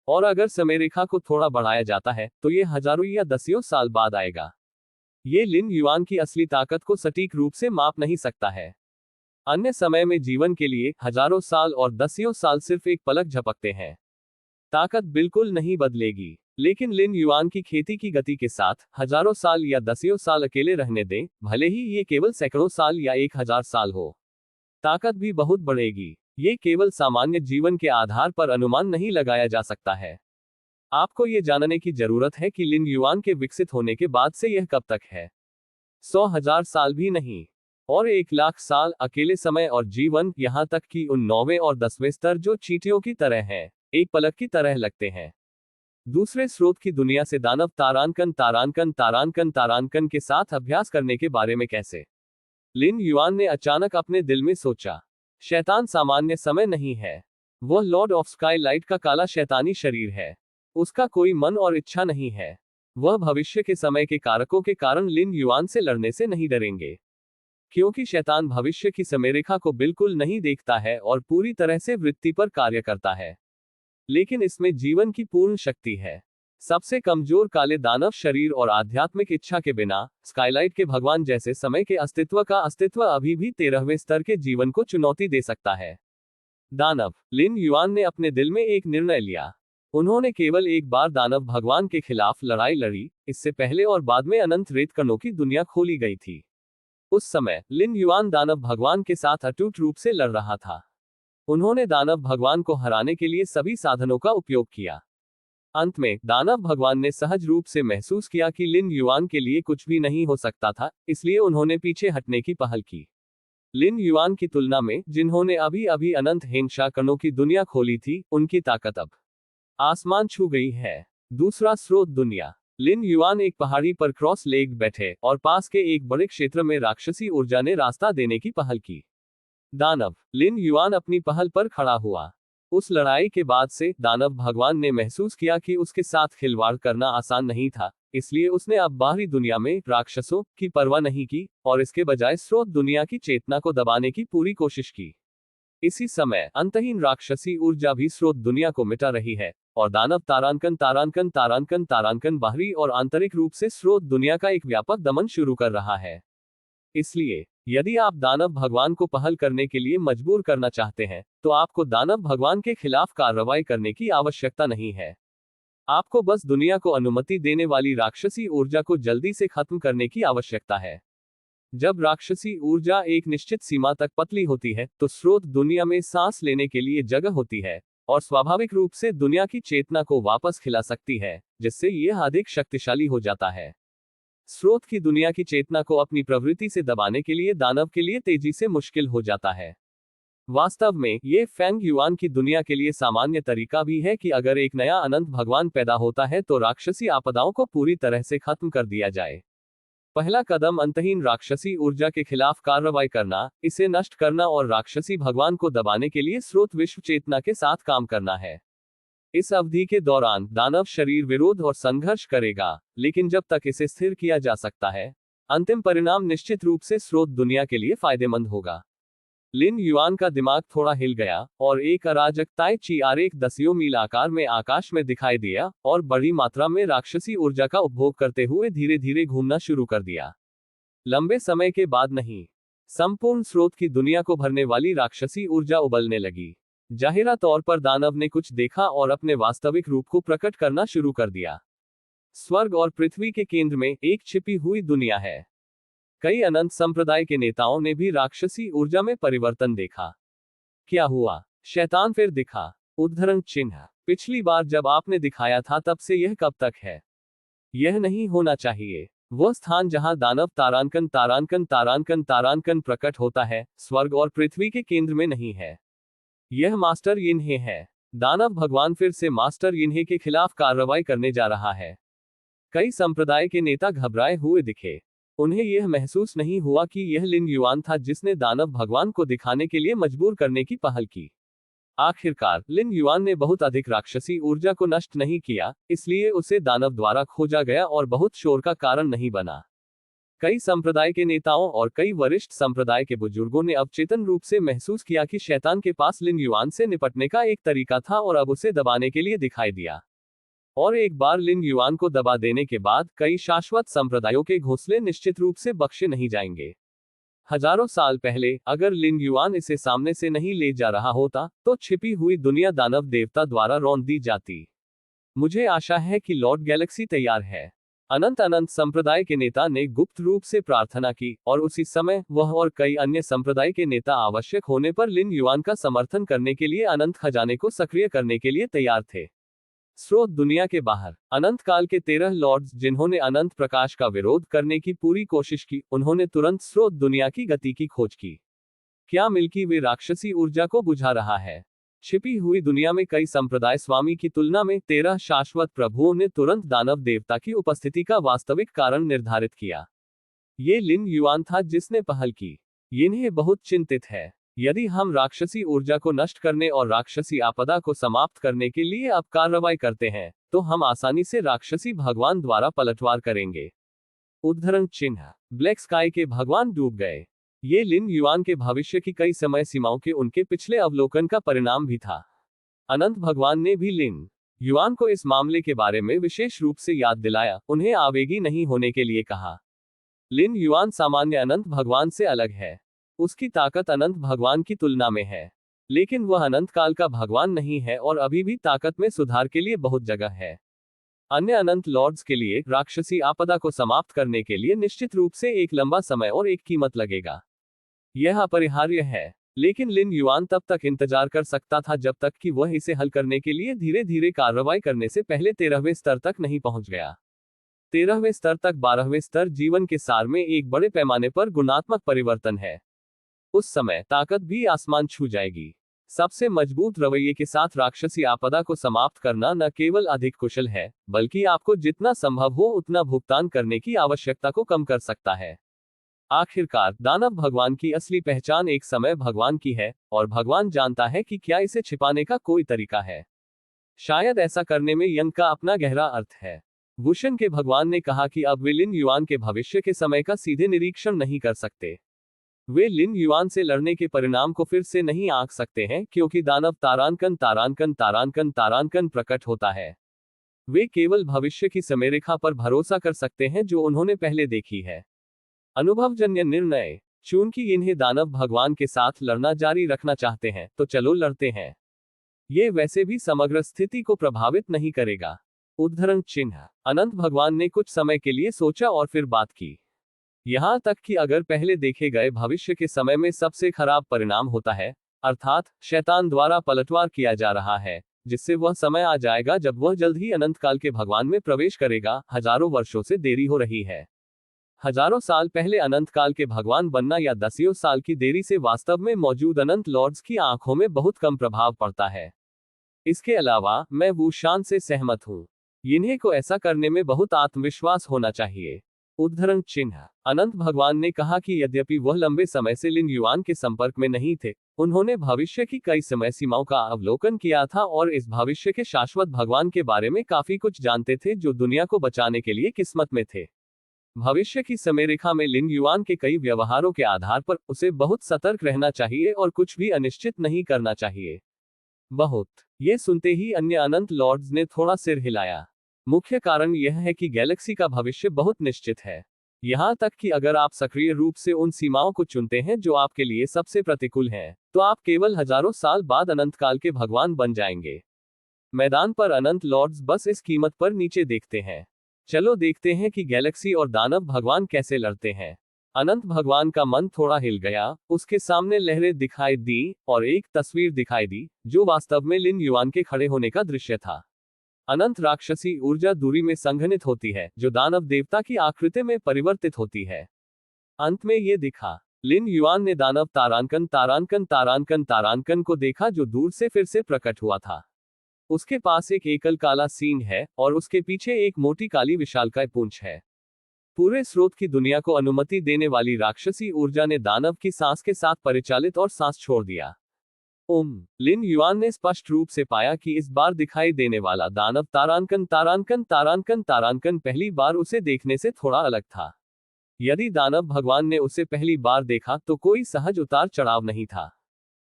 और अगर समय रेखा को थोड़ा बढ़ाया जाता है, तो ये हजारों या दसियों साल बाद आएगा। ये लिन युआन की असली ताकत को सटीक रूप से माप नहीं सकता है। अन्य समय में जीवन के लिए हजारों साल और दसियों साल सिर्फ एक पलक झपकते हैं। ताकत बिल्कुल नहीं बदलेगी। लेकिन लिन युआन की खेती की गति के साथ हजारों साल या दसियों साल अकेले रहने दें, भले ही ये केवल सैकड़ों साल या 1000 साल हो, ताकत भी बहुत बढ़ेगी। ये केवल सामान्य जीवन के आधार पर अनुमान नहीं लगाया जा सकता है। आपको ये जानने की जरूरत है कि लिन युआन के विकसित होने के बाद से यह कब तक है। 100,000 साल भी नहीं, और 1 लाख साल अकेले समय और जीवन, यहाँ तक कि उन 9वें और 10वें स्तर जो चींटियों की तरह हैं, एक पलक की तरह लगते हैं। दूसरे स्रोत की दुनिया से दानव तारांकन के साथ अभ्यास करने के बारे में कैसे? लिन युआन ने अचानक अपने दिल में सोचा, शैतान सामान्य समय नहीं है। वह लॉर्ड ऑफ स्काईलाइट का काला शैतानी शरीर है। उसका कोई मन और इच्छा नहीं है। वह भविष्य के समय के कारकों के कारण लिन युआन से लड़ने से नहीं डरेंगे, क्योंकि शैतान भविष्य की समयरेखा को बिल्कुल नहीं देखता है और पूरी तरह से वृत्ति पर कार्य करता है। लेकिन इसमें जीवन की पूर्ण शक्ति है। सबसे कमजोर काले दानव शरीर और आध्यात्मिक इच्छा के बिना स्काईलाइट के भगवान जैसे समय के अस्तित्व का अस्तित्व अभी भी 13वें स्तर के जीवन को चुनौती दे सकता है। दानव। लिन युआन ने अपने दिल में एक निर्णय लिया। उन्होंने केवल एक बार दानव भगवान के खिलाफ लड़ाई लड़ी, इससे पहले और बाद में अनंत रेतकणों की दुनिया खोली गई थी। उस समय लिन युआन दानव भगवान के साथ अटूट रूप से लड़ रहा था। उन्होंने दानव भगवान को हराने के लिए सभी साधनों का उपयोग किया। अंत में दानव भगवान ने सहज रूप से महसूस किया कि लिन युआन के लिए कुछ भी नहीं हो सकता था, इसलिए उन्होंने पीछे हटने की पहल की। लिन युआन की तुलना में जिन्होंने अभी अभी अनंत हेंशा कणों की दुनिया खोली थी, उनकी ताकत अब आसमान छू गई है। दूसरा स्रोत दुनिया। लिन युआन एक पहाड़ी पर क्रॉस लेग बैठे और पास के एक बड़े क्षेत्र में राक्षसी ऊर्जा ने रास्ता देने की पहल की। दानव। लिन युआन अपनी पहल पर खड़ा हुआ। उस लड़ाई के बाद से दानव भगवान ने महसूस किया कि उसके साथ खिलवाड़ करना आसान नहीं था, इसलिए उसने अब बाहरी दुनिया में राक्षसों की परवाह नहीं की और इसके बजाय स्रोत दुनिया की चेतना को दबाने की पूरी कोशिश की। इसी समय अंतहीन राक्षसी ऊर्जा भी स्रोत दुनिया को मिटा रही है और दानव तारांकन बाहरी और आंतरिक रूप से स्रोत दुनिया का एक व्यापक दमन शुरू कर रहा है। इसलिए यदि आप दानव भगवान को पहल करने के लिए मजबूर करना चाहते हैं, तो आपको दानव भगवान के खिलाफ कार्रवाई करने की आवश्यकता नहीं है। आपको बस दुनिया को अनुमति देने वाली राक्षसी ऊर्जा को जल्दी से खत्म करने की आवश्यकता है। जब राक्षसी ऊर्जा एक निश्चित सीमा तक पतली होती है, तो स्रोत दुनिया में सांस लेने के लिए जगह होती है और स्वाभाविक रूप से दुनिया की चेतना को वापस खिला सकती है, जिससे यह अधिक शक्तिशाली हो जाता है। स्रोत की दुनिया की चेतना को अपनी प्रवृत्ति से दबाने के लिए दानव के लिए तेजी से मुश्किल हो जाता है। वास्तव में ये फेंग युआन की दुनिया के लिए सामान्य तरीका भी है कि अगर एक नया अनंत भगवान पैदा होता है तो राक्षसी आपदाओं को पूरी तरह से खत्म कर दिया जाए। पहला कदम अंतहीन राक्षसी ऊर्जा के खिलाफ कार्रवाई करना, इसे नष्ट करना और राक्षसी भगवान को दबाने के लिए स्रोत विश्व चेतना के साथ काम करना है। इस अवधि के दौरान दानव शरीर विरोध और संघर्ष करेगा, लेकिन जब तक इसे स्थिर किया जा सकता है, अंतिम परिणाम निश्चित रूप से स्रोत दुनिया के लिए फायदेमंद होगा। लिन युआन का दिमाग थोड़ा हिल गया और एक अराजक ताई ची आरेख 10 मील आकार में आकाश में दिखाई दिया और बड़ी मात्रा में राक्षसी ऊर्जा का उपभोग करते हुए धीरे धीरे घूमना शुरू कर दिया। लंबे समय के बाद नहीं, संपूर्ण स्रोत की दुनिया को भरने वाली राक्षसी ऊर्जा उबलने लगी। जाहिरा तौर पर दानव ने कुछ देखा और अपने वास्तविक रूप को प्रकट करना शुरू कर दिया। स्वर्ग और पृथ्वी के केंद्र में एक छिपी हुई दुनिया है। कई अनंत संप्रदाय के नेताओं ने भी राक्षसी ऊर्जा में परिवर्तन देखा। क्या हुआ? शैतान फिर दिखा। उद्धरण चिन्ह। पिछली बार जब आपने दिखाया था तब से यह कब तक है? यह नहीं होना चाहिए। वह स्थान जहां दानव तारांकन प्रकट होता है, स्वर्ग और पृथ्वी के केंद्र में नहीं है। यह मास्टर यिन्हे है। दानव भगवान फिर से मास्टर यिन्हे के खिलाफ कार्रवाई करने जा रहा है। कई संप्रदाय के नेता घबराए हुए दिखे। उन्हें यह महसूस नहीं हुआ कि यह लिन युआन था जिसने दानव भगवान को दिखाने के लिए मजबूर करने की पहल की। आखिरकार लिन युआन ने बहुत अधिक राक्षसी ऊर्जा को नष्ट नहीं किया, इसलिए उसे दानव द्वारा खोजा गया और बहुत शोर का कारण नहीं बना। कई संप्रदाय के नेताओं और कई वरिष्ठ संप्रदाय के बुजुर्गों ने अवचेतन रूप से महसूस किया कि शैतान के पास लिन युआन से निपटने का एक तरीका था और अब उसे दबाने के लिए दिखाई दिया। और एक बार लिन युआन को दबा देने के बाद कई शाश्वत संप्रदायों के घोंसले निश्चित रूप से बख्शे नहीं जाएंगे। हजारों साल पहले अगर लिन युआन इसे सामने से नहीं ले जा रहा होता, तो छिपी हुई दुनिया दानव देवता द्वारा रौंद दी जाती। मुझे आशा है कि लॉर्ड गैलेक्सी तैयार है। अनंत अनंत संप्रदाय के नेता ने गुप्त रूप से प्रार्थना की, और उसी समय वह और कई अन्य संप्रदाय के नेता आवश्यक होने पर लिन युआन का समर्थन करने के लिए अनंत खजाने को सक्रिय करने के लिए तैयार थे। स्रोत दुनिया के बाहर। अनंत काल के 13 लॉर्ड्स जिन्होंने अनंत प्रकाश का विरोध करने की पूरी कोशिश की, उन्होंने तुरंत स्रोत दुनिया की गति की खोज की। क्या मिल्की वे राक्षसी ऊर्जा को बुझा रहा है? छिपी हुई दुनिया में कई संप्रदाय स्वामी की तुलना में 13 शाश्वत प्रभुओं ने तुरंत दानव देवता की उपस्थिति का वास्तविक कारण निर्धारित किया। ये लिन युआन था जिसने पहल की। इन्हें बहुत चिंतित है। यदि हम राक्षसी ऊर्जा को नष्ट करने और राक्षसी आपदा को समाप्त करने के लिए अब कार्रवाई करते हैं, तो हम आसानी से राक्षसी भगवान द्वारा पलटवार करेंगे। उद्धरण चिन्ह। ब्लैक स्काई के भगवान डूब गए। ये लिन युआन के भविष्य की कई समय सीमाओं के उनके पिछले अवलोकन का परिणाम भी था। अनंत भगवान ने भी लिन युआन को इस मामले के बारे में विशेष रूप से याद दिलाया, उन्हें आवेगी नहीं होने के लिए कहा। लिन युआन सामान्य अनंत भगवान से अलग है। उसकी ताकत अनंत भगवान की तुलना में है, लेकिन वह अनंत काल का भगवान नहीं है और अभी भी ताकत में सुधार के लिए बहुत जगह है। अन्य अनंत लॉर्ड्स के लिए राक्षसी आपदा को समाप्त करने के लिए निश्चित रूप से एक लंबा समय और एक कीमत लगेगा। यह अपरिहार्य है, लेकिन लिन युआन तब तक इंतजार कर सकता था जब तक कि वह इसे हल करने के लिए धीरे धीरे कार्रवाई करने से पहले 13वें स्तर तक नहीं पहुंच गया। 13वें स्तर तक 12वें स्तर जीवन के सार में एक बड़े पैमाने पर गुणात्मक परिवर्तन है। उस समय ताकत भी आसमान छू जाएगी। सबसे मजबूत रवैये के साथ राक्षसी आपदा को समाप्त करना न केवल अधिक कुशल है, बल्कि आपको जितना संभव हो उतना भुगतान करने की आवश्यकता को कम कर सकता है। आखिरकार दानव भगवान की असली पहचान एक समय भगवान की है, और भगवान जानता है कि क्या इसे छिपाने का कोई तरीका है। शायद ऐसा करने में यंग का अपना गहरा अर्थ है। वुशन के भगवान ने कहा कि अब वे लिन युआन के भविष्य के समय का सीधे निरीक्षण नहीं कर सकते। वे लिन युआन से लड़ने के परिणाम को फिर से नहीं आंक सकते हैं, क्योंकि दानव तारांकन तारांकन तारांकन तारांकन प्रकट होता है। वे केवल भविष्य की समयरेखा पर भरोसा कर सकते हैं जो उन्होंने पहले देखी है। अनुभवजन्य निर्णय। चूंकि इन्हें दानव भगवान के साथ लड़ना जारी रखना चाहते हैं, तो चलो लड़ते हैं। ये वैसे भी समग्र स्थिति को प्रभावित नहीं करेगा। उद्धरण चिन्ह। अनंत भगवान ने कुछ समय के लिए सोचा और फिर बात की। यहां तक कि अगर पहले देखे गए भविष्य के समय में सबसे खराब परिणाम होता है, अर्थात शैतान द्वारा पलटवार किया जा रहा है, जिससे वह समय आ जाएगा जब वह जल्द ही अनंत काल के भगवान में प्रवेश करेगा, हजारों वर्षों से देरी हो रही है। हजारों साल पहले अनंत काल के भगवान बनना या दसियों साल की देरी से वास्तव में मौजूद अनंत लॉर्ड्स की आंखों में बहुत कम प्रभाव पड़ता है। इसके अलावा मैं वुशान से सहमत हूं। इन्हें को ऐसा करने में बहुत आत्मविश्वास होना चाहिए। उद्धरण चिन्ह। अनंत भगवान ने कहा कि यद्यपि वह लंबे समय से लिन युआन के संपर्क में नहीं थे, उन्होंने भविष्य की कई समय सीमाओं का अवलोकन किया था और इस भविष्य के शाश्वत भगवान के बारे में काफी कुछ जानते थे जो दुनिया को बचाने के लिए किस्मत में थे। भविष्य की समयरेखा में लिन युआन के कई व्यवहारों के आधार पर उसे बहुत सतर्क रहना चाहिए और कुछ भी अनिश्चित नहीं करना चाहिए। बहुत। ये सुनते ही अन्य अनंत लॉर्ड्स ने थोड़ा सिर हिलाया। मुख्य कारण यह है कि गैलेक्सी का भविष्य बहुत निश्चित है। यहां तक कि अगर आप सक्रिय रूप से उन सीमाओं को चुनते हैं जो आपके लिए सबसे प्रतिकूल हैं, तो आप केवल हजारों साल बाद अनंत काल के भगवान बन जाएंगे। मैदान पर अनंत लॉर्ड्स बस इस कीमत पर नीचे देखते हैं। चलो देखते हैं कि गैलेक्सी और दानव भगवान कैसे लड़ते हैं। अनंत भगवान का मन थोड़ा हिल गया, उसके सामने लहरें दिखाई दी और एक तस्वीर दिखाई दी, जो वास्तव में लिन युआन के खड़े होने का दृश्य था। अनंत राक्षसी ऊर्जा दूरी में संघनित होती है, जो दानव देवता की आकृति में परिवर्तित होती है। अंत में ये दिखा। लिन युआन ने दानव तारांकन तारांकन तारांकन तारांकन को देखा जो दूर से फिर से प्रकट हुआ था। उसके पास एक एकल काला सींग है और उसके पीछे एक मोटी काली विशालकाय पूंछ है। पूरे स्रोत की दुनिया को अनुमति देने वाली राक्षसी ऊर्जा ने दानव की सांस के साथ परिचालित और सांस छोड़ दिया। लिन युआन ने स्पष्ट रूप से पाया कि इस बार दिखाई देने वाला दानव तारांकन तारांकन तारांकन तारांकन पहली बार उसे देखने से थोड़ा अलग था। यदि दानव भगवान ने उसे पहली बार देखा तो कोई सहज उतार चढ़ाव नहीं था।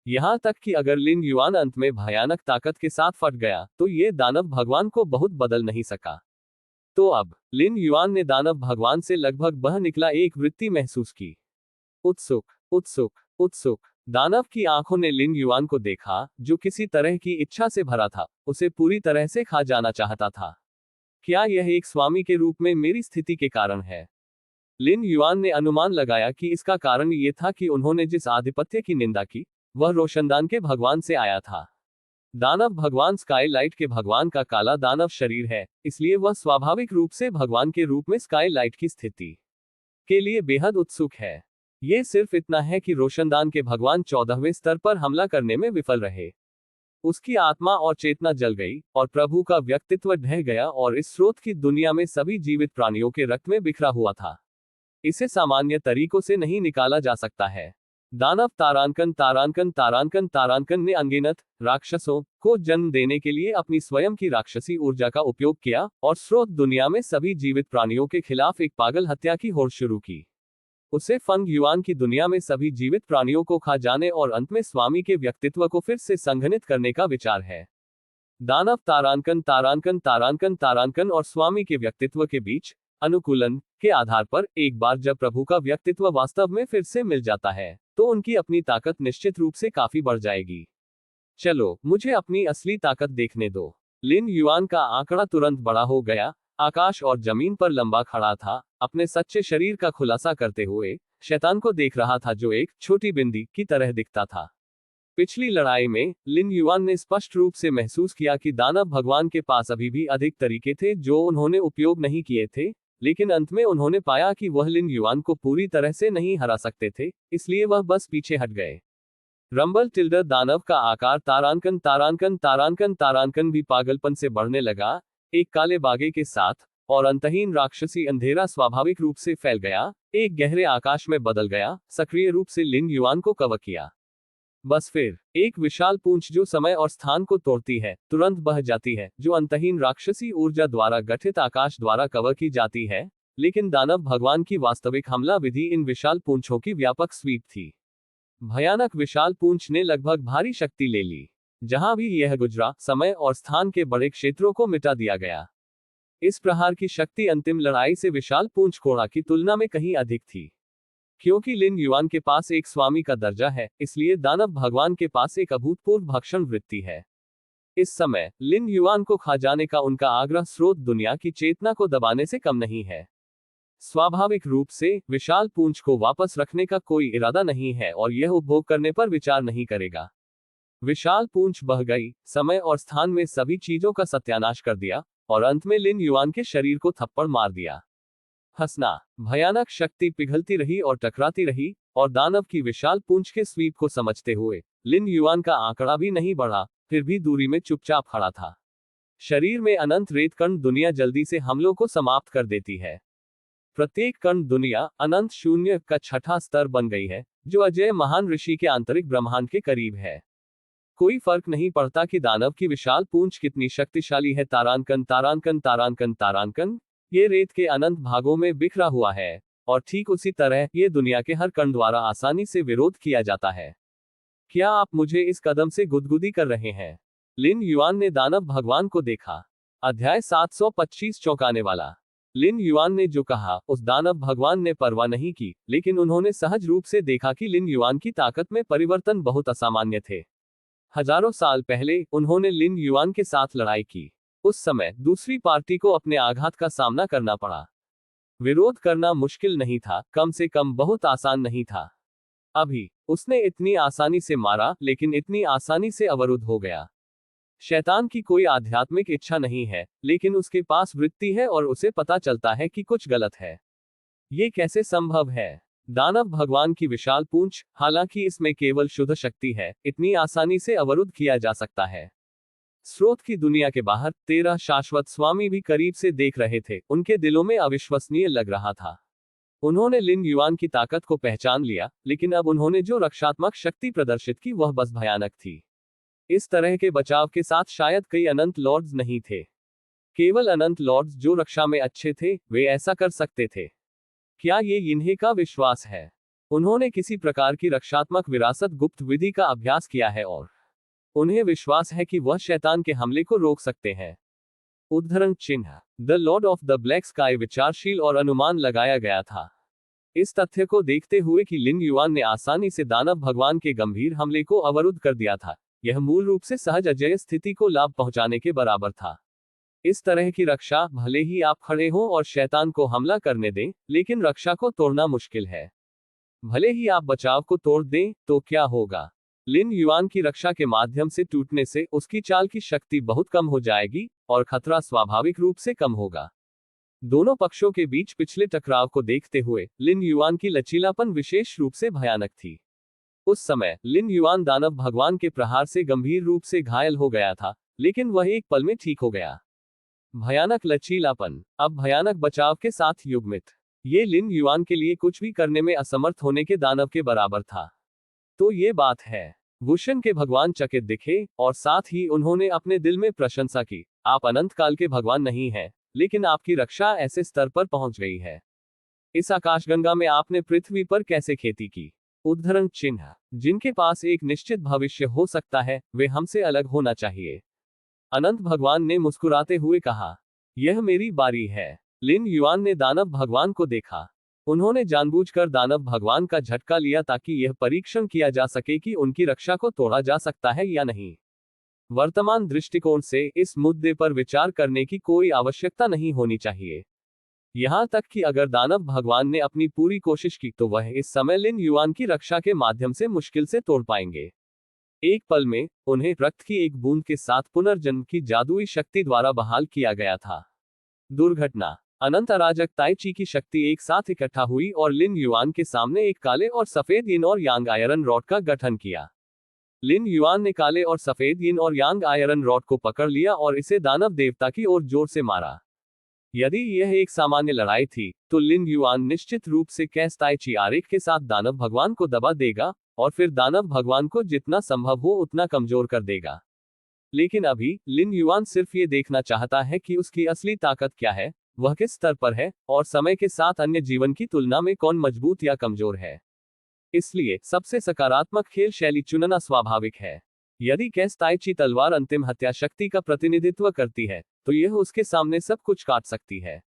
यहां तक कि अगर लिन युआन अंत में भयानक ताकत के साथ फट गया, तो ये दानव भगवान को बहुत बदल नहीं सका। तो अब लिन युआन ने दानव भगवान से लगभग बह निकला एक वृत्ति महसूस की। उत्सुक उत्सुक उत्सुक। दानव की आंखों ने लिन युआन को देखा, जो किसी तरह की इच्छा से भरा था, उसे पूरी तरह से खा जाना चाहता था। क्या यह एक स्वामी के रूप में मेरी स्थिति के कारण है? लिन युआन ने अनुमान लगाया कि इसका कारण ये था कि उन्होंने जिस आधिपत्य की निंदा की, वह रोशनदान के भगवान से आया था। दानव भगवान स्काईलाइट के भगवान का काला दानव शरीर है, इसलिए वह स्वाभाविक रूप से भगवान के रूप में स्काईलाइट की स्थिति के लिए बेहद उत्सुक है। ये सिर्फ इतना है कि रोशनदान के भगवान 14वें स्तर पर हमला करने में विफल रहे। उसकी आत्मा और चेतना जल गई और प्रभु का व्यक्तित्व ढह गया और इस स्रोत की दुनिया में सभी जीवित प्राणियों के रक्त में बिखरा हुआ था। इसे सामान्य तरीकों से नहीं निकाला जा सकता है। दानव तारांकन तारांकन तारांकन तारांकन ने अनगिनत राक्षसों को जन्म देने के लिए अपनी स्वयं की राक्षसी ऊर्जा का उपयोग किया और स्रोत दुनिया में सभी जीवित प्राणियों के खिलाफ एक पागल हत्या की होड़ शुरू की। उसे फंग युआन की दुनिया में सभी जीवित प्राणियों को खा जाने और अंत में स्वामी के व्यक्तित्व को फिर से संघनित करने का विचार है। दानव तारांकन तारांकन तारांकन तारांकन और स्वामी के व्यक्तित्व के बीच अनुकूलन के आधार पर एक बार जब प्रभु का व्यक्तित्व वास्तव में फिर से मिल जाता है, तो उनकी अपनी ताकत निश्चित रूप से काफी बढ़ जाएगी। चलो, मुझे अपनी असली ताकत देखने दो। लिन युआन का आंकड़ा तुरंत बड़ा हो गया। आकाश और जमीन पर लंबा खड़ा था, अपने सच्चे शरीर का खुलासा करते हुए शैतान को देख रहा था, जो एक छोटी बिंदी की तरह दिखता था। पिछली लड़ाई में लिन युआन ने स्पष्ट रूप से महसूस किया कि दानव भगवान के पास अभी भी अधिक तरीके थे जो उन्होंने उपयोग नहीं किए थे, लेकिन अंत में उन्होंने पाया कि वह लिन युआन को पूरी तरह से नहीं हरा सकते थे, इसलिए वह बस पीछे हट गए। रंबल टिल्डर दानव का आकार तारांकन तारांकन तारांकन तारांकन भी पागलपन से बढ़ने लगा, एक काले बागे के साथ, और अंतहीन राक्षसी अंधेरा स्वाभाविक रूप से फैल गया, एक गहरे आकाश में बदल गया, सक्रिय रूप से लिन युआन को कवर किया। बस फिर एक विशाल पूंछ जो समय और स्थान को तोड़ती है, तुरंत बह जाती है, जो अंतहीन राक्षसी ऊर्जा द्वारा गठित आकाश द्वारा कवर की जाती है। लेकिन दानव भगवान की वास्तविक हमला विधि इन विशाल पूंछों की व्यापक स्वीप थी। भयानक विशाल पूंछ ने लगभग भारी शक्ति ले ली। जहां भी यह गुजरा, समय और स्थान के बड़े क्षेत्रों को मिटा दिया गया। इस प्रहार की शक्ति अंतिम लड़ाई से विशाल पूंछ कोड़ा की तुलना में कहीं अधिक थी। क्योंकि लिन युआन के पास एक स्वामी का दर्जा है, इसलिए दानव भगवान के पास एक अभूतपूर्व भक्षण वृत्ति है। इस समय लिन युआन को खा जाने का उनका आग्रह स्रोत दुनिया की चेतना को दबाने से कम नहीं है। स्वाभाविक रूप से विशाल पूंछ को वापस रखने का कोई इरादा नहीं है और यह उपभोग करने पर विचार नहीं करेगा। विशाल पूंछ बह गई, समय और स्थान में सभी चीजों का सत्यानाश कर दिया और अंत में लिन युआन के शरीर को थप्पड़ मार दिया। हंसना, भयानक शक्ति पिघलती रही और टकराती रही, और दानव की विशाल पूंछ के स्वीप को समझते हुए लिन युआन का आंकड़ा भी नहीं बढ़ा, फिर भी दूरी में चुपचाप खड़ा था। शरीर में अनंत रेत कण दुनिया जल्दी से हमलों को समाप्त कर देती है। प्रत्येक कण दुनिया अनंत शून्य का छठा स्तर बन गई है, जो अजय महान ऋषि के आंतरिक ब्रह्मांड के करीब है। कोई फर्क नहीं पड़ता कि दानव की विशाल पूंछ कितनी शक्तिशाली है। तारांकन तारांकन तारांकन तारांकन, ये रेत के अनंत भागों में बिखरा हुआ है, और ठीक उसी तरह ये दुनिया के हर कण द्वारा आसानी से विरोध किया जाता है। क्या आप मुझे इस कदम से गुदगुदी कर रहे हैं? लिन युआन ने दानव भगवान को देखा। अध्याय 725 चौंकाने वाला। लिन युआन ने जो कहा, उस दानव भगवान ने परवाह नहीं की, लेकिन उन्होंने सहज रूप से देखा कि लिन युआन की ताकत में परिवर्तन बहुत असामान्य थे। हजारों साल पहले उन्होंने लिन युआन के साथ लड़ाई की। उस समय दूसरी पार्टी को अपने आघात का सामना करना पड़ा। विरोध करना मुश्किल नहीं था, कम से कम बहुत आसान नहीं था। अभी उसने इतनी आसानी से मारा, लेकिन इतनी आसानी से अवरुद्ध हो गया। शैतान की कोई आध्यात्मिक इच्छा नहीं है, लेकिन उसके पास वृत्ति है और उसे पता चलता है कि कुछ गलत है। ये कैसे संभव है? दानव भगवान की विशाल पूंछ, हालांकि इसमें केवल शुद्ध शक्ति है, इतनी आसानी से अवरुद्ध किया जा सकता है। स्रोत की दुनिया के बाहर 13 शाश्वत स्वामी भी करीब से देख रहे थे। उनके दिलों में अविश्वसनीय लग रहा था। उन्होंने लिन युआन की ताकत को पहचान लिया, लेकिन अब उन्होंने जो रक्षात्मक शक्ति प्रदर्शित की वह बस भयानक थी। इस तरह के बचाव के साथ शायद कई अनंत लॉर्ड्स नहीं थे। केवल अनंत लॉर्ड्स जो रक्षा में अच्छे थे, वे ऐसा कर सकते थे। क्या ये इन्हें का विश्वास है? उन्होंने किसी प्रकार की रक्षात्मक विरासत गुप्त विधि का अभ्यास किया है और उन्हें विश्वास है कि वह शैतान के हमले को रोक सकते हैं। उद्धरण चिन्ह, the Lord of the black sky विचारशील और अनुमान लगाया गया था। इस तथ्य को देखते हुए कि लिन युआन ने आसानी से दानव भगवान के गंभीर हमले को अवरुद्ध कर दिया था, यह मूल रूप से सहज अजेय स्थिति को लाभ पहुंचाने के बराबर था। इस तरह की रक्षा, भले ही आप खड़े हों और शैतान को हमला करने दें, लेकिन रक्षा को तोड़ना मुश्किल है। भले ही आप बचाव को तोड़ दें, तो क्या होगा? लिन युआन की रक्षा के माध्यम से टूटने से उसकी चाल की शक्ति बहुत कम हो जाएगी और खतरा स्वाभाविक रूप से कम होगा। दोनों पक्षों के बीच पिछले टकराव को देखते हुए लिन युआन की लचीलापन विशेष रूप से भयानक थी। उस समय लिन युआन दानव भगवान के प्रहार से गंभीर रूप से घायल हो गया था, लेकिन वह एक पल में ठीक हो गया। भयानक लचीलापन, अब भयानक बचाव के साथ युग्मित, ये लिन युआन के लिए कुछ भी करने में असमर्थ होने के दानव के बराबर था। तो ये बात है। वुशन के भगवान चकित दिखे और साथ ही उन्होंने अपने दिल में प्रशंसा की, आप अनंत काल के भगवान नहीं हैं, लेकिन आपकी रक्षा ऐसे स्तर पर पहुंच गई है। इस आकाशगंगा में आपने पृथ्वी पर कैसे खेती की? उद्धरण चिन्ह, जिनके पास एक निश्चित भविष्य हो सकता है, वे हमसे अलग होना चाहिए। अनंत भगवान ने मुस्कुराते हुए कहा, यह मेरी बारी है। लिन युआन ने दानव भगवान को देखा। उन्होंने जानबूझकर दानव भगवान का झटका लिया ताकि यह परीक्षण किया जा सके कि उनकी रक्षा को तोड़ा जा सकता है या नहीं। वर्तमान दृष्टिकोण से इस मुद्दे पर विचार करने की कोई आवश्यकता नहीं होनी चाहिए। यहां तक कि अगर दानव भगवान ने अपनी पूरी कोशिश की तो वह इस समय लिन युआन की रक्षा के माध्यम से मुश्किल से तोड़ पाएंगे। एक पल में उन्हें रक्त की एक बूंद के साथ पुनर्जन्म की जादुई शक्ति द्वारा बहाल किया गया था। दुर्घटना, अनंत अराजक ताई ची की शक्ति एक साथ इकट्ठा हुई और लिन युआन के सामने एक काले और सफेद यिन और यांग आयरन रॉड का गठन किया। लिन युआन ने काले और सफेद यिन और यांग आयरन रॉड को पकड़ लिया और इसे दानव देवता की ओर जोर से मारा। यदि यह एक सामान्य लड़ाई थी, तो लिन युआन निश्चित रूप से कैस ताई ची आरेख के साथ दानव भगवान को दबा देगा और फिर दानव भगवान को जितना संभव हो उतना कमजोर कर देगा। लेकिन अभी लिन युआन सिर्फ ये देखना चाहता है कि उसकी असली ताकत क्या है, वह किस स्तर पर है, और समय के साथ अन्य जीवन की तुलना में कौन मजबूत या कमजोर है। इसलिए सबसे सकारात्मक खेल शैली चुनना स्वाभाविक है। यदि कैस ताई ची तलवार अंतिम हत्या शक्ति का प्रतिनिधित्व करती है, तो यह उसके सामने सब कुछ काट सकती है।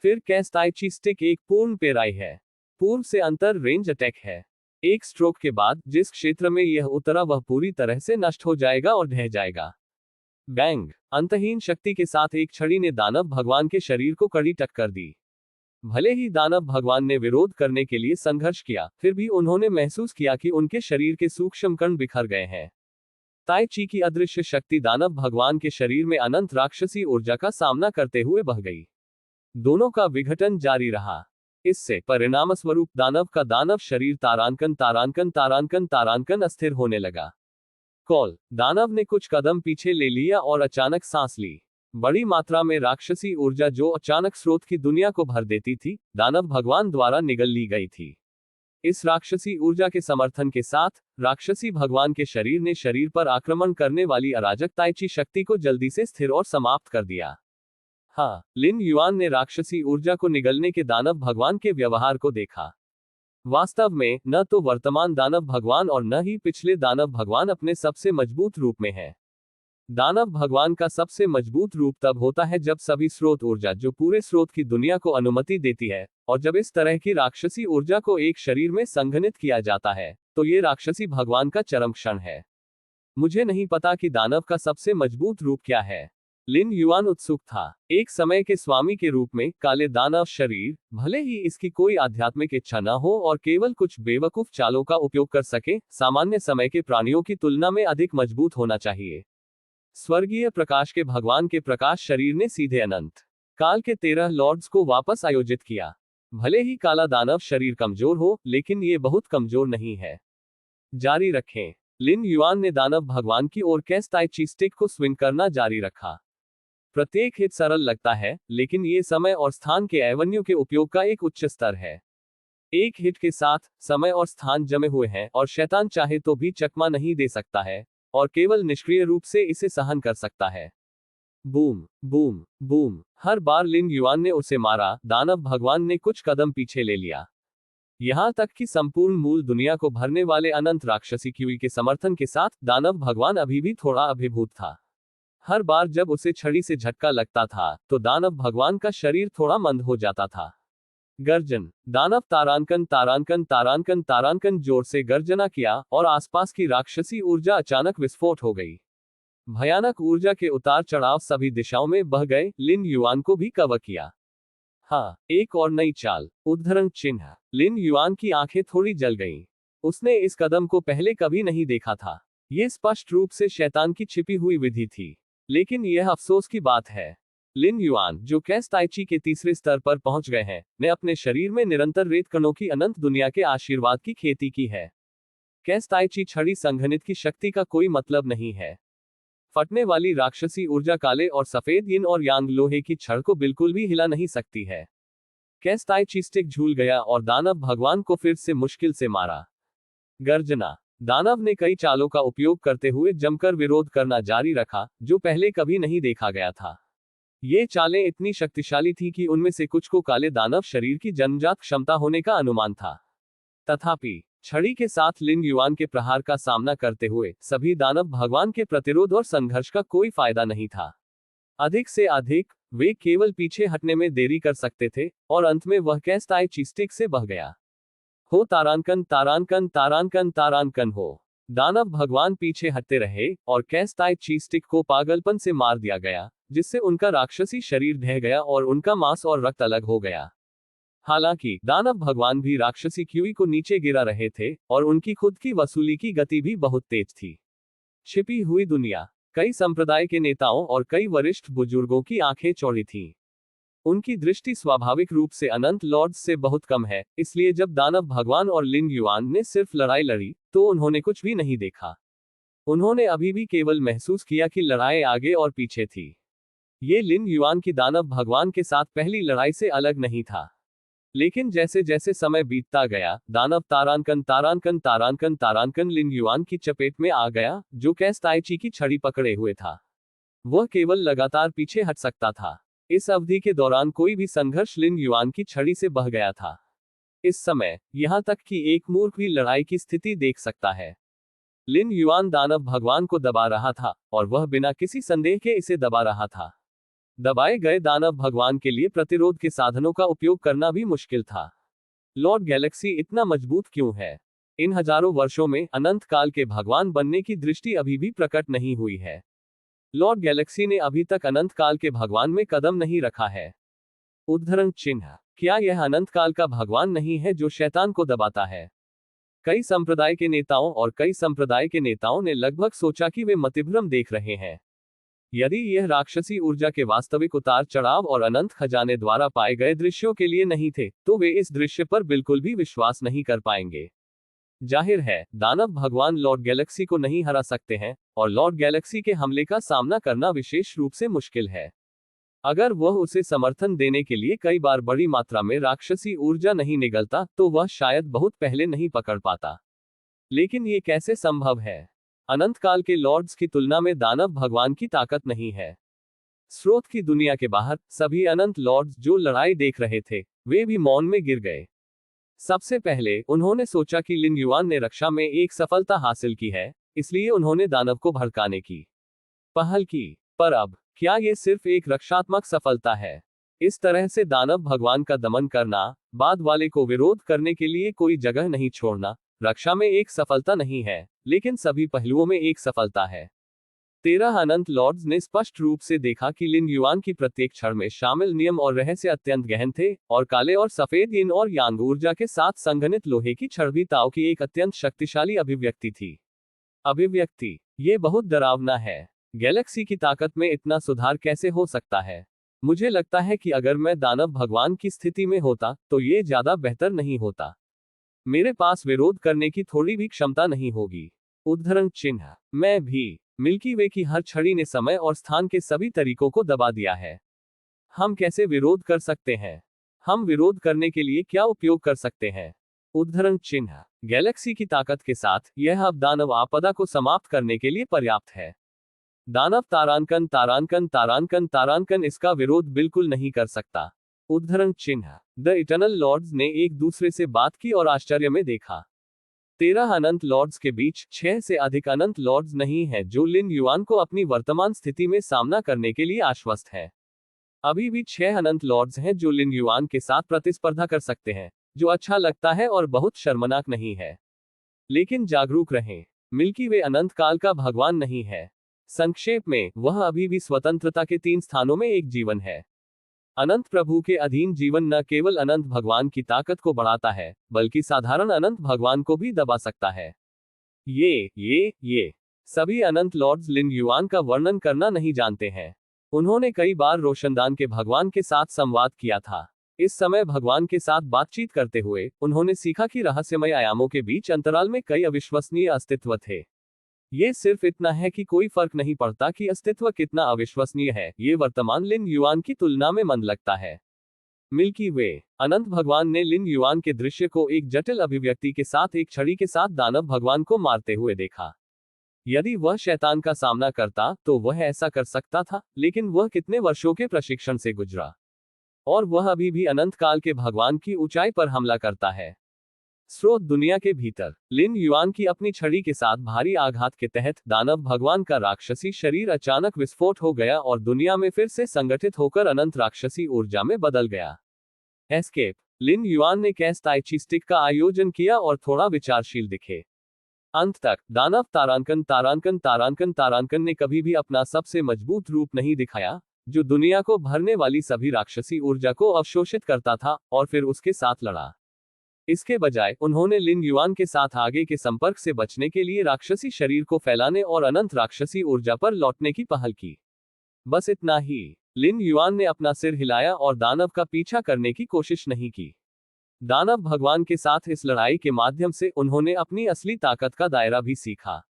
फिर कैस ताई ची स्टिक एक पूर्ण पेराई है। पूर्व से अंतर रेंज अटैक है। एक स्ट्रोक के बाद जिस क्षेत्र में यह उतरा वह पूरी तरह से नष्ट हो जाएगा और ढह जाएगा। बैंग, अंतहीन शक्ति के साथ एक छड़ी ने दानव भगवान के शरीर को कड़ी टक्कर दी। भले ही दानव भगवान ने विरोध करने के लिए संघर्ष किया, फिर भी उन्होंने महसूस किया कि उनके शरीर के सूक्ष्म कण बिखर गए हैं। ताई ची की अदृश्य शक्ति दानव भगवान के शरीर में अनंत राक्षसी ऊर्जा का सामना करते हुए बह गई। दोनों का विघटन जारी रहा। इससे परिणामस्वरूप दानव का दानव शरीर तारांकन तारांकन तारांकन तारांकन अस्थिर होने लगा। कॉल, दानव ने कुछ कदम पीछे ले लिया और अचानक सांस ली। बड़ी मात्रा में राक्षसी ऊर्जा जो अचानक स्रोत की दुनिया को भर देती थी, दानव भगवान द्वारा निगल ली गई थी। इस राक्षसी ऊर्जा के समर्थन के साथ राक्षसी भगवान के शरीर ने शरीर पर आक्रमण करने वाली अराजक ताई ची शक्ति को जल्दी से स्थिर और समाप्त कर दिया। हाँ, लिन युआन ने राक्षसी ऊर्जा को निगलने के दानव भगवान के व्यवहार को देखा। वास्तव में न तो वर्तमान दानव भगवान और न ही पिछले दानव भगवान अपने सबसे मजबूत रूप में है। दानव भगवान का सबसे मजबूत रूप तब होता है जब सभी स्रोत ऊर्जा जो पूरे स्रोत की दुनिया को अनुमति देती है, और जब इस तरह की राक्षसी ऊर्जा को एक शरीर में संघनित किया जाता है, तो ये राक्षसी भगवान का चरम क्षण है। मुझे नहीं पता कि दानव का सबसे मजबूत रूप क्या है। लिन युआन उत्सुक था। एक समय के स्वामी के रूप में काले दानव शरीर, भले ही इसकी कोई आध्यात्मिक इच्छा न हो और केवल कुछ बेवकूफ चालों का उपयोग कर सके, सामान्य समय के प्राणियों की तुलना में अधिक मजबूत होना चाहिए। स्वर्गीय प्रकाश के भगवान के प्रकाश शरीर ने सीधे अनंत काल के 13 लॉर्ड्स को वापस आयोजित किया। भले ही काला दानव शरीर कमजोर हो, लेकिन ये बहुत कमजोर नहीं है। जारी रखें। लिन युआन ने दानव भगवान की ओर कैस ताई ची स्टिक को स्विंग करना जारी रखा। प्रत्येक हिट सरल लगता है, लेकिन ये समय और स्थान के एवन्यू के उपयोग का एक उच्च स्तर है। एक हिट के साथ समय और स्थान जमे हुए हैं और शैतान चाहे तो भी चकमा नहीं दे सकता है, और केवल निष्क्रिय रूप से इसे सहन कर सकता है। बूम बूम बूम, हर बार लिन युआन ने उसे मारा, दानव भगवान ने कुछ कदम पीछे ले लिया। यहां तक कि संपूर्ण मूल दुनिया को भरने वाले अनंत राक्षसी क्यूई के समर्थन के साथ दानव भगवान अभी भी थोड़ा अभिभूत था। हर बार जब उसे छड़ी से झटका लगता था, तो दानव भगवान का शरीर थोड़ा मंद हो जाता था। गर्जन। दानव तारांकन तारांकन तारांकन तारांकन जोर से गर्जना किया और आसपास की राक्षसी ऊर्जा अचानक विस्फोट हो गई। भयानक ऊर्जा के उतार चढ़ाव सभी दिशाओं में बह गए, लिन युआन को भी कवर किया। हाँ, एक और नई चाल। उद्धरण चिन्ह। लिन युआन की आंखें थोड़ी जल गईं। उसने इस कदम को पहले कभी नहीं देखा था। यह स्पष्ट रूप से शैतान की छिपी हुई विधि थी। लेकिन यह अफसोस की बात है, लिन युआन, जो कैस ताइची के तीसरे स्तर पर पहुंच गए हैं, ने अपने शरीर में निरंतर रेत कणों की अनंत दुनिया के आशीर्वाद की खेती की है। कैस ताइची छड़ी संघनित की शक्ति का कोई मतलब नहीं है। फटने वाली राक्षसी ऊर्जा काले और सफेद यिन और यांग लोहे की छड़ को बिल्कुल भी हिला नहीं सकती है। कैस ताइची स्टिक झूल गया और दानव भगवान को फिर से मुश्किल से मारा। गर्जना। दानव ने कई चालों का उपयोग करते हुए जमकर विरोध करना जारी रखा, जो पहले कभी नहीं देखा गया था। ये चालें इतनी शक्तिशाली थी कि उनमें से कुछ को काले दानव शरीर की जन्मजात क्षमता होने का अनुमान था। तथापि छड़ी के साथ लिन युआन के प्रहार का सामना करते हुए सभी दानव भगवान के प्रतिरोध और संघर्ष का कोई फायदा नहीं था। अधिक से अधिक वे केवल पीछे हटने में देरी कर सकते थे, और अंत में वह कैस ताइची स्टिक से बह गया। हो तारांकन तारांकन तारांकन तारांकन हो। दानव भगवान पीछे हटते रहे और कैस ताइची स्टिक को पागलपन से मार दिया गया, जिससे उनका राक्षसी शरीर ढह गया और उनका मांस और रक्त अलग हो गया। हालांकि दानव भगवान भी राक्षसी क्यूई को नीचे गिरा रहे थे और उनकी खुद की वसूली की गति भी बहुत तेज थी। छिपी हुई दुनिया। कई संप्रदाय के नेताओं और कई वरिष्ठ बुजुर्गों की आंखें चौड़ी थीं। उनकी दृष्टि स्वाभाविक रूप से अनंत लॉर्ड्स से बहुत कम है, इसलिए जब दानव भगवान और लिन युआन ने सिर्फ लड़ाई लड़ी, तो उन्होंने कुछ भी नहीं देखा। उन्होंने अभी भी केवल महसूस किया कि लड़ाई आगे और पीछे थी। ये लिन युआन की दानव भगवान के साथ पहली लड़ाई से अलग नहीं था। लेकिन जैसे जैसे समय बीतता गया, दानव तारांकन तारांकन तारांकन तारांकन लिन युआन की चपेट में आ गया, जो कैस ताइची की छड़ी पकड़े हुए था। वह केवल लगातार पीछे हट सकता था। इस अवधि के दौरान कोई भी संघर्ष लिन युआन की छड़ी से बह गया था। इस समय यहां तक कि एक मूर्ख भी लड़ाई की स्थिति देख सकता है। लिन युआन दानव भगवान को दबा रहा था, और वह बिना किसी संदेह के इसे दबा रहा था। दबाए गए दानव भगवान के लिए प्रतिरोध के साधनों का उपयोग करना भी मुश्किल था। लॉर्ड गैलेक्सी इतना मजबूत क्यों है? इन हजारों वर्षों में अनंत काल के भगवान बनने की दृष्टि अभी भी प्रकट नहीं हुई है। लॉर्ड गैलेक्सी ने अभी तक अनंत काल के भगवान में कदम नहीं रखा है। उद्धरण चिन्ह। क्या यह अनंत काल का भगवान नहीं है जो शैतान को दबाता है? कई संप्रदाय के नेताओं और कई संप्रदाय के नेताओं ने लगभग सोचा कि वे मतिभ्रम देख रहे हैं। यदि यह राक्षसी ऊर्जा के वास्तविक उतार चढ़ाव और अनंत खजाने द्वारा पाए गए दृश्यों के लिए नहीं थे, तो वे इस दृश्य पर बिल्कुल भी विश्वास नहीं कर पाएंगे। जाहिर है, दानव भगवान लॉर्ड गैलेक्सी को नहीं हरा सकते हैं, और लॉर्ड गैलेक्सी के हमले का सामना करना विशेष रूप से मुश्किल है। अगर वह उसे समर्थन देने के लिए कई बार बड़ी मात्रा में राक्षसी ऊर्जा नहीं निगलता, तो वह शायद बहुत पहले नहीं पकड़ पाता। लेकिन ये कैसे संभव है? अनंत काल के लॉर्ड्स की तुलना में दानव भगवान की ताकत नहीं है। स्रोत की दुनिया के बाहर सभी अनंत लॉर्ड्स जो लड़ाई देख रहे थे, वे भी मौन में गिर गए। सबसे पहले उन्होंने सोचा कि लिन युआन ने रक्षा में एक सफलता हासिल की है, इसलिए उन्होंने दानव को भड़काने की पहल की। पर अब क्या यह सिर्फ एक रक्षात्मक सफलता है? इस तरह से दानव भगवान का दमन करना, बाद वाले को विरोध करने के लिए कोई जगह नहीं छोड़ना, रक्षा में एक सफलता नहीं है, लेकिन सभी पहलुओं में एक सफलता है। 13 अनंत लॉर्ड्स ने स्पष्ट रूप से देखा कि लिन युआन की प्रत्येक क्षण में शामिल नियम और रहस्य अत्यंत गहन थे, और काले और सफेद यिन और यांग ऊर्जा के साथ संघनित लोहे की छड़ भी ताओ की एक अत्यंत शक्तिशाली अभिव्यक्ति थी। अभिव्यक्ति। ये बहुत डरावना है। गैलेक्सी की ताकत में इतना सुधार कैसे हो सकता है? मुझे लगता है कि अगर मैं दानव भगवान की स्थिति में होता, तो ये ज्यादा बेहतर नहीं होता। मेरे पास विरोध करने की थोड़ी भी क्षमता नहीं होगी। उद्धरण चिन्ह। मैं भी। मिल्की वे की हर छड़ी ने समय और स्थान के सभी तरीकों को दबा दिया है। हम कैसे विरोध कर सकते हैं? हम विरोध करने के लिए क्या उपयोग कर सकते हैं? उद्धरण चिन्ह। गैलेक्सी की ताकत के साथ यह अब दानव आपदा को समाप्त करने के लिए पर्याप्त है। दानव तारांकन तारांकन तारांकन तारांकन इसका विरोध बिल्कुल नहीं कर सकता। उद्धरण चिन्ह। द इटर्नल लॉर्ड्स ने एक दूसरे से बात की और आश्चर्य में देखा। 13 अनंत लॉर्ड्स के बीच 6 से अधिक अनंत लॉर्ड्स नहीं हैं जो लिन युआन को अपनी वर्तमान स्थिति में सामना करने के लिए आश्वस्त है। अभी भी 6 अनंत लॉर्ड्स हैं जो लिन युआन के साथ प्रतिस्पर्धा कर सकते हैं, जो अच्छा लगता है और बहुत शर्मनाक नहीं है। लेकिन जागरूक रहें, मिल्की वे अनंत काल का भगवान नहीं है। संक्षेप में, वह अभी भी स्वतंत्रता के 3 स्थानों में एक जीवन है। अनंत प्रभु के अधीन जीवन न केवल अनंत भगवान की ताकत को बढ़ाता है, बल्कि साधारण अनंत भगवान को भी दबा सकता है। ये सभी अनंत लॉर्ड्स लिन युआन का वर्णन करना नहीं जानते हैं। उन्होंने कई बार रोशनदान के भगवान के साथ संवाद किया था। इस समय भगवान के साथ बातचीत करते हुए उन्होंने सीखा कि रहस्यमय आयामों के बीच अंतराल में कई अविश्वसनीय अस्तित्व थे। ये सिर्फ इतना है कि कोई फर्क नहीं पड़ता कि अस्तित्व कितना अविश्वसनीय है, ये वर्तमान लिन युआन की तुलना में मंद लगता है। मिल्की वे अनंत भगवान ने लिन युआन के दृश्य को एक जटिल अभिव्यक्ति के साथ एक छड़ी के साथ दानव भगवान को मारते हुए देखा। यदि वह शैतान का सामना करता तो वह ऐसा कर सकता था, लेकिन वह कितने वर्षों के प्रशिक्षण से गुजरा, और वह अभी भी अनंत काल के भगवान की ऊंचाई पर हमला करता है। स्रोत दुनिया के भीतर लिन युआन की अपनी छड़ी के साथ भारी आघात के तहत दानव भगवान का राक्षसी शरीर अचानक विस्फोट हो गया और दुनिया में फिर से संगठित होकर अनंत राक्षसी ऊर्जा में बदल गया। एस्केप लिन युआन ने कैस ताइची स्टिक का आयोजन किया और थोड़ा विचारशील दिखे। अंत तक दानव तारांकन तारांकन तारांकन तारांकन ने कभी भी अपना सबसे मजबूत रूप नहीं दिखाया, जो दुनिया को भरने वाली सभी राक्षसी ऊर्जा को अवशोषित करता था और फिर उसके साथ लड़ा। इसके बजाय उन्होंने लिन युआन के साथ आगे के संपर्क से बचने के लिए राक्षसी शरीर को फैलाने और अनंत राक्षसी ऊर्जा पर लौटने की पहल की। बस इतना ही, लिन युआन ने अपना सिर हिलाया और दानव का पीछा करने की कोशिश नहीं की। दानव भगवान के साथ इस लड़ाई के माध्यम से उन्होंने अपनी असली ताकत का दायरा भी सीखा।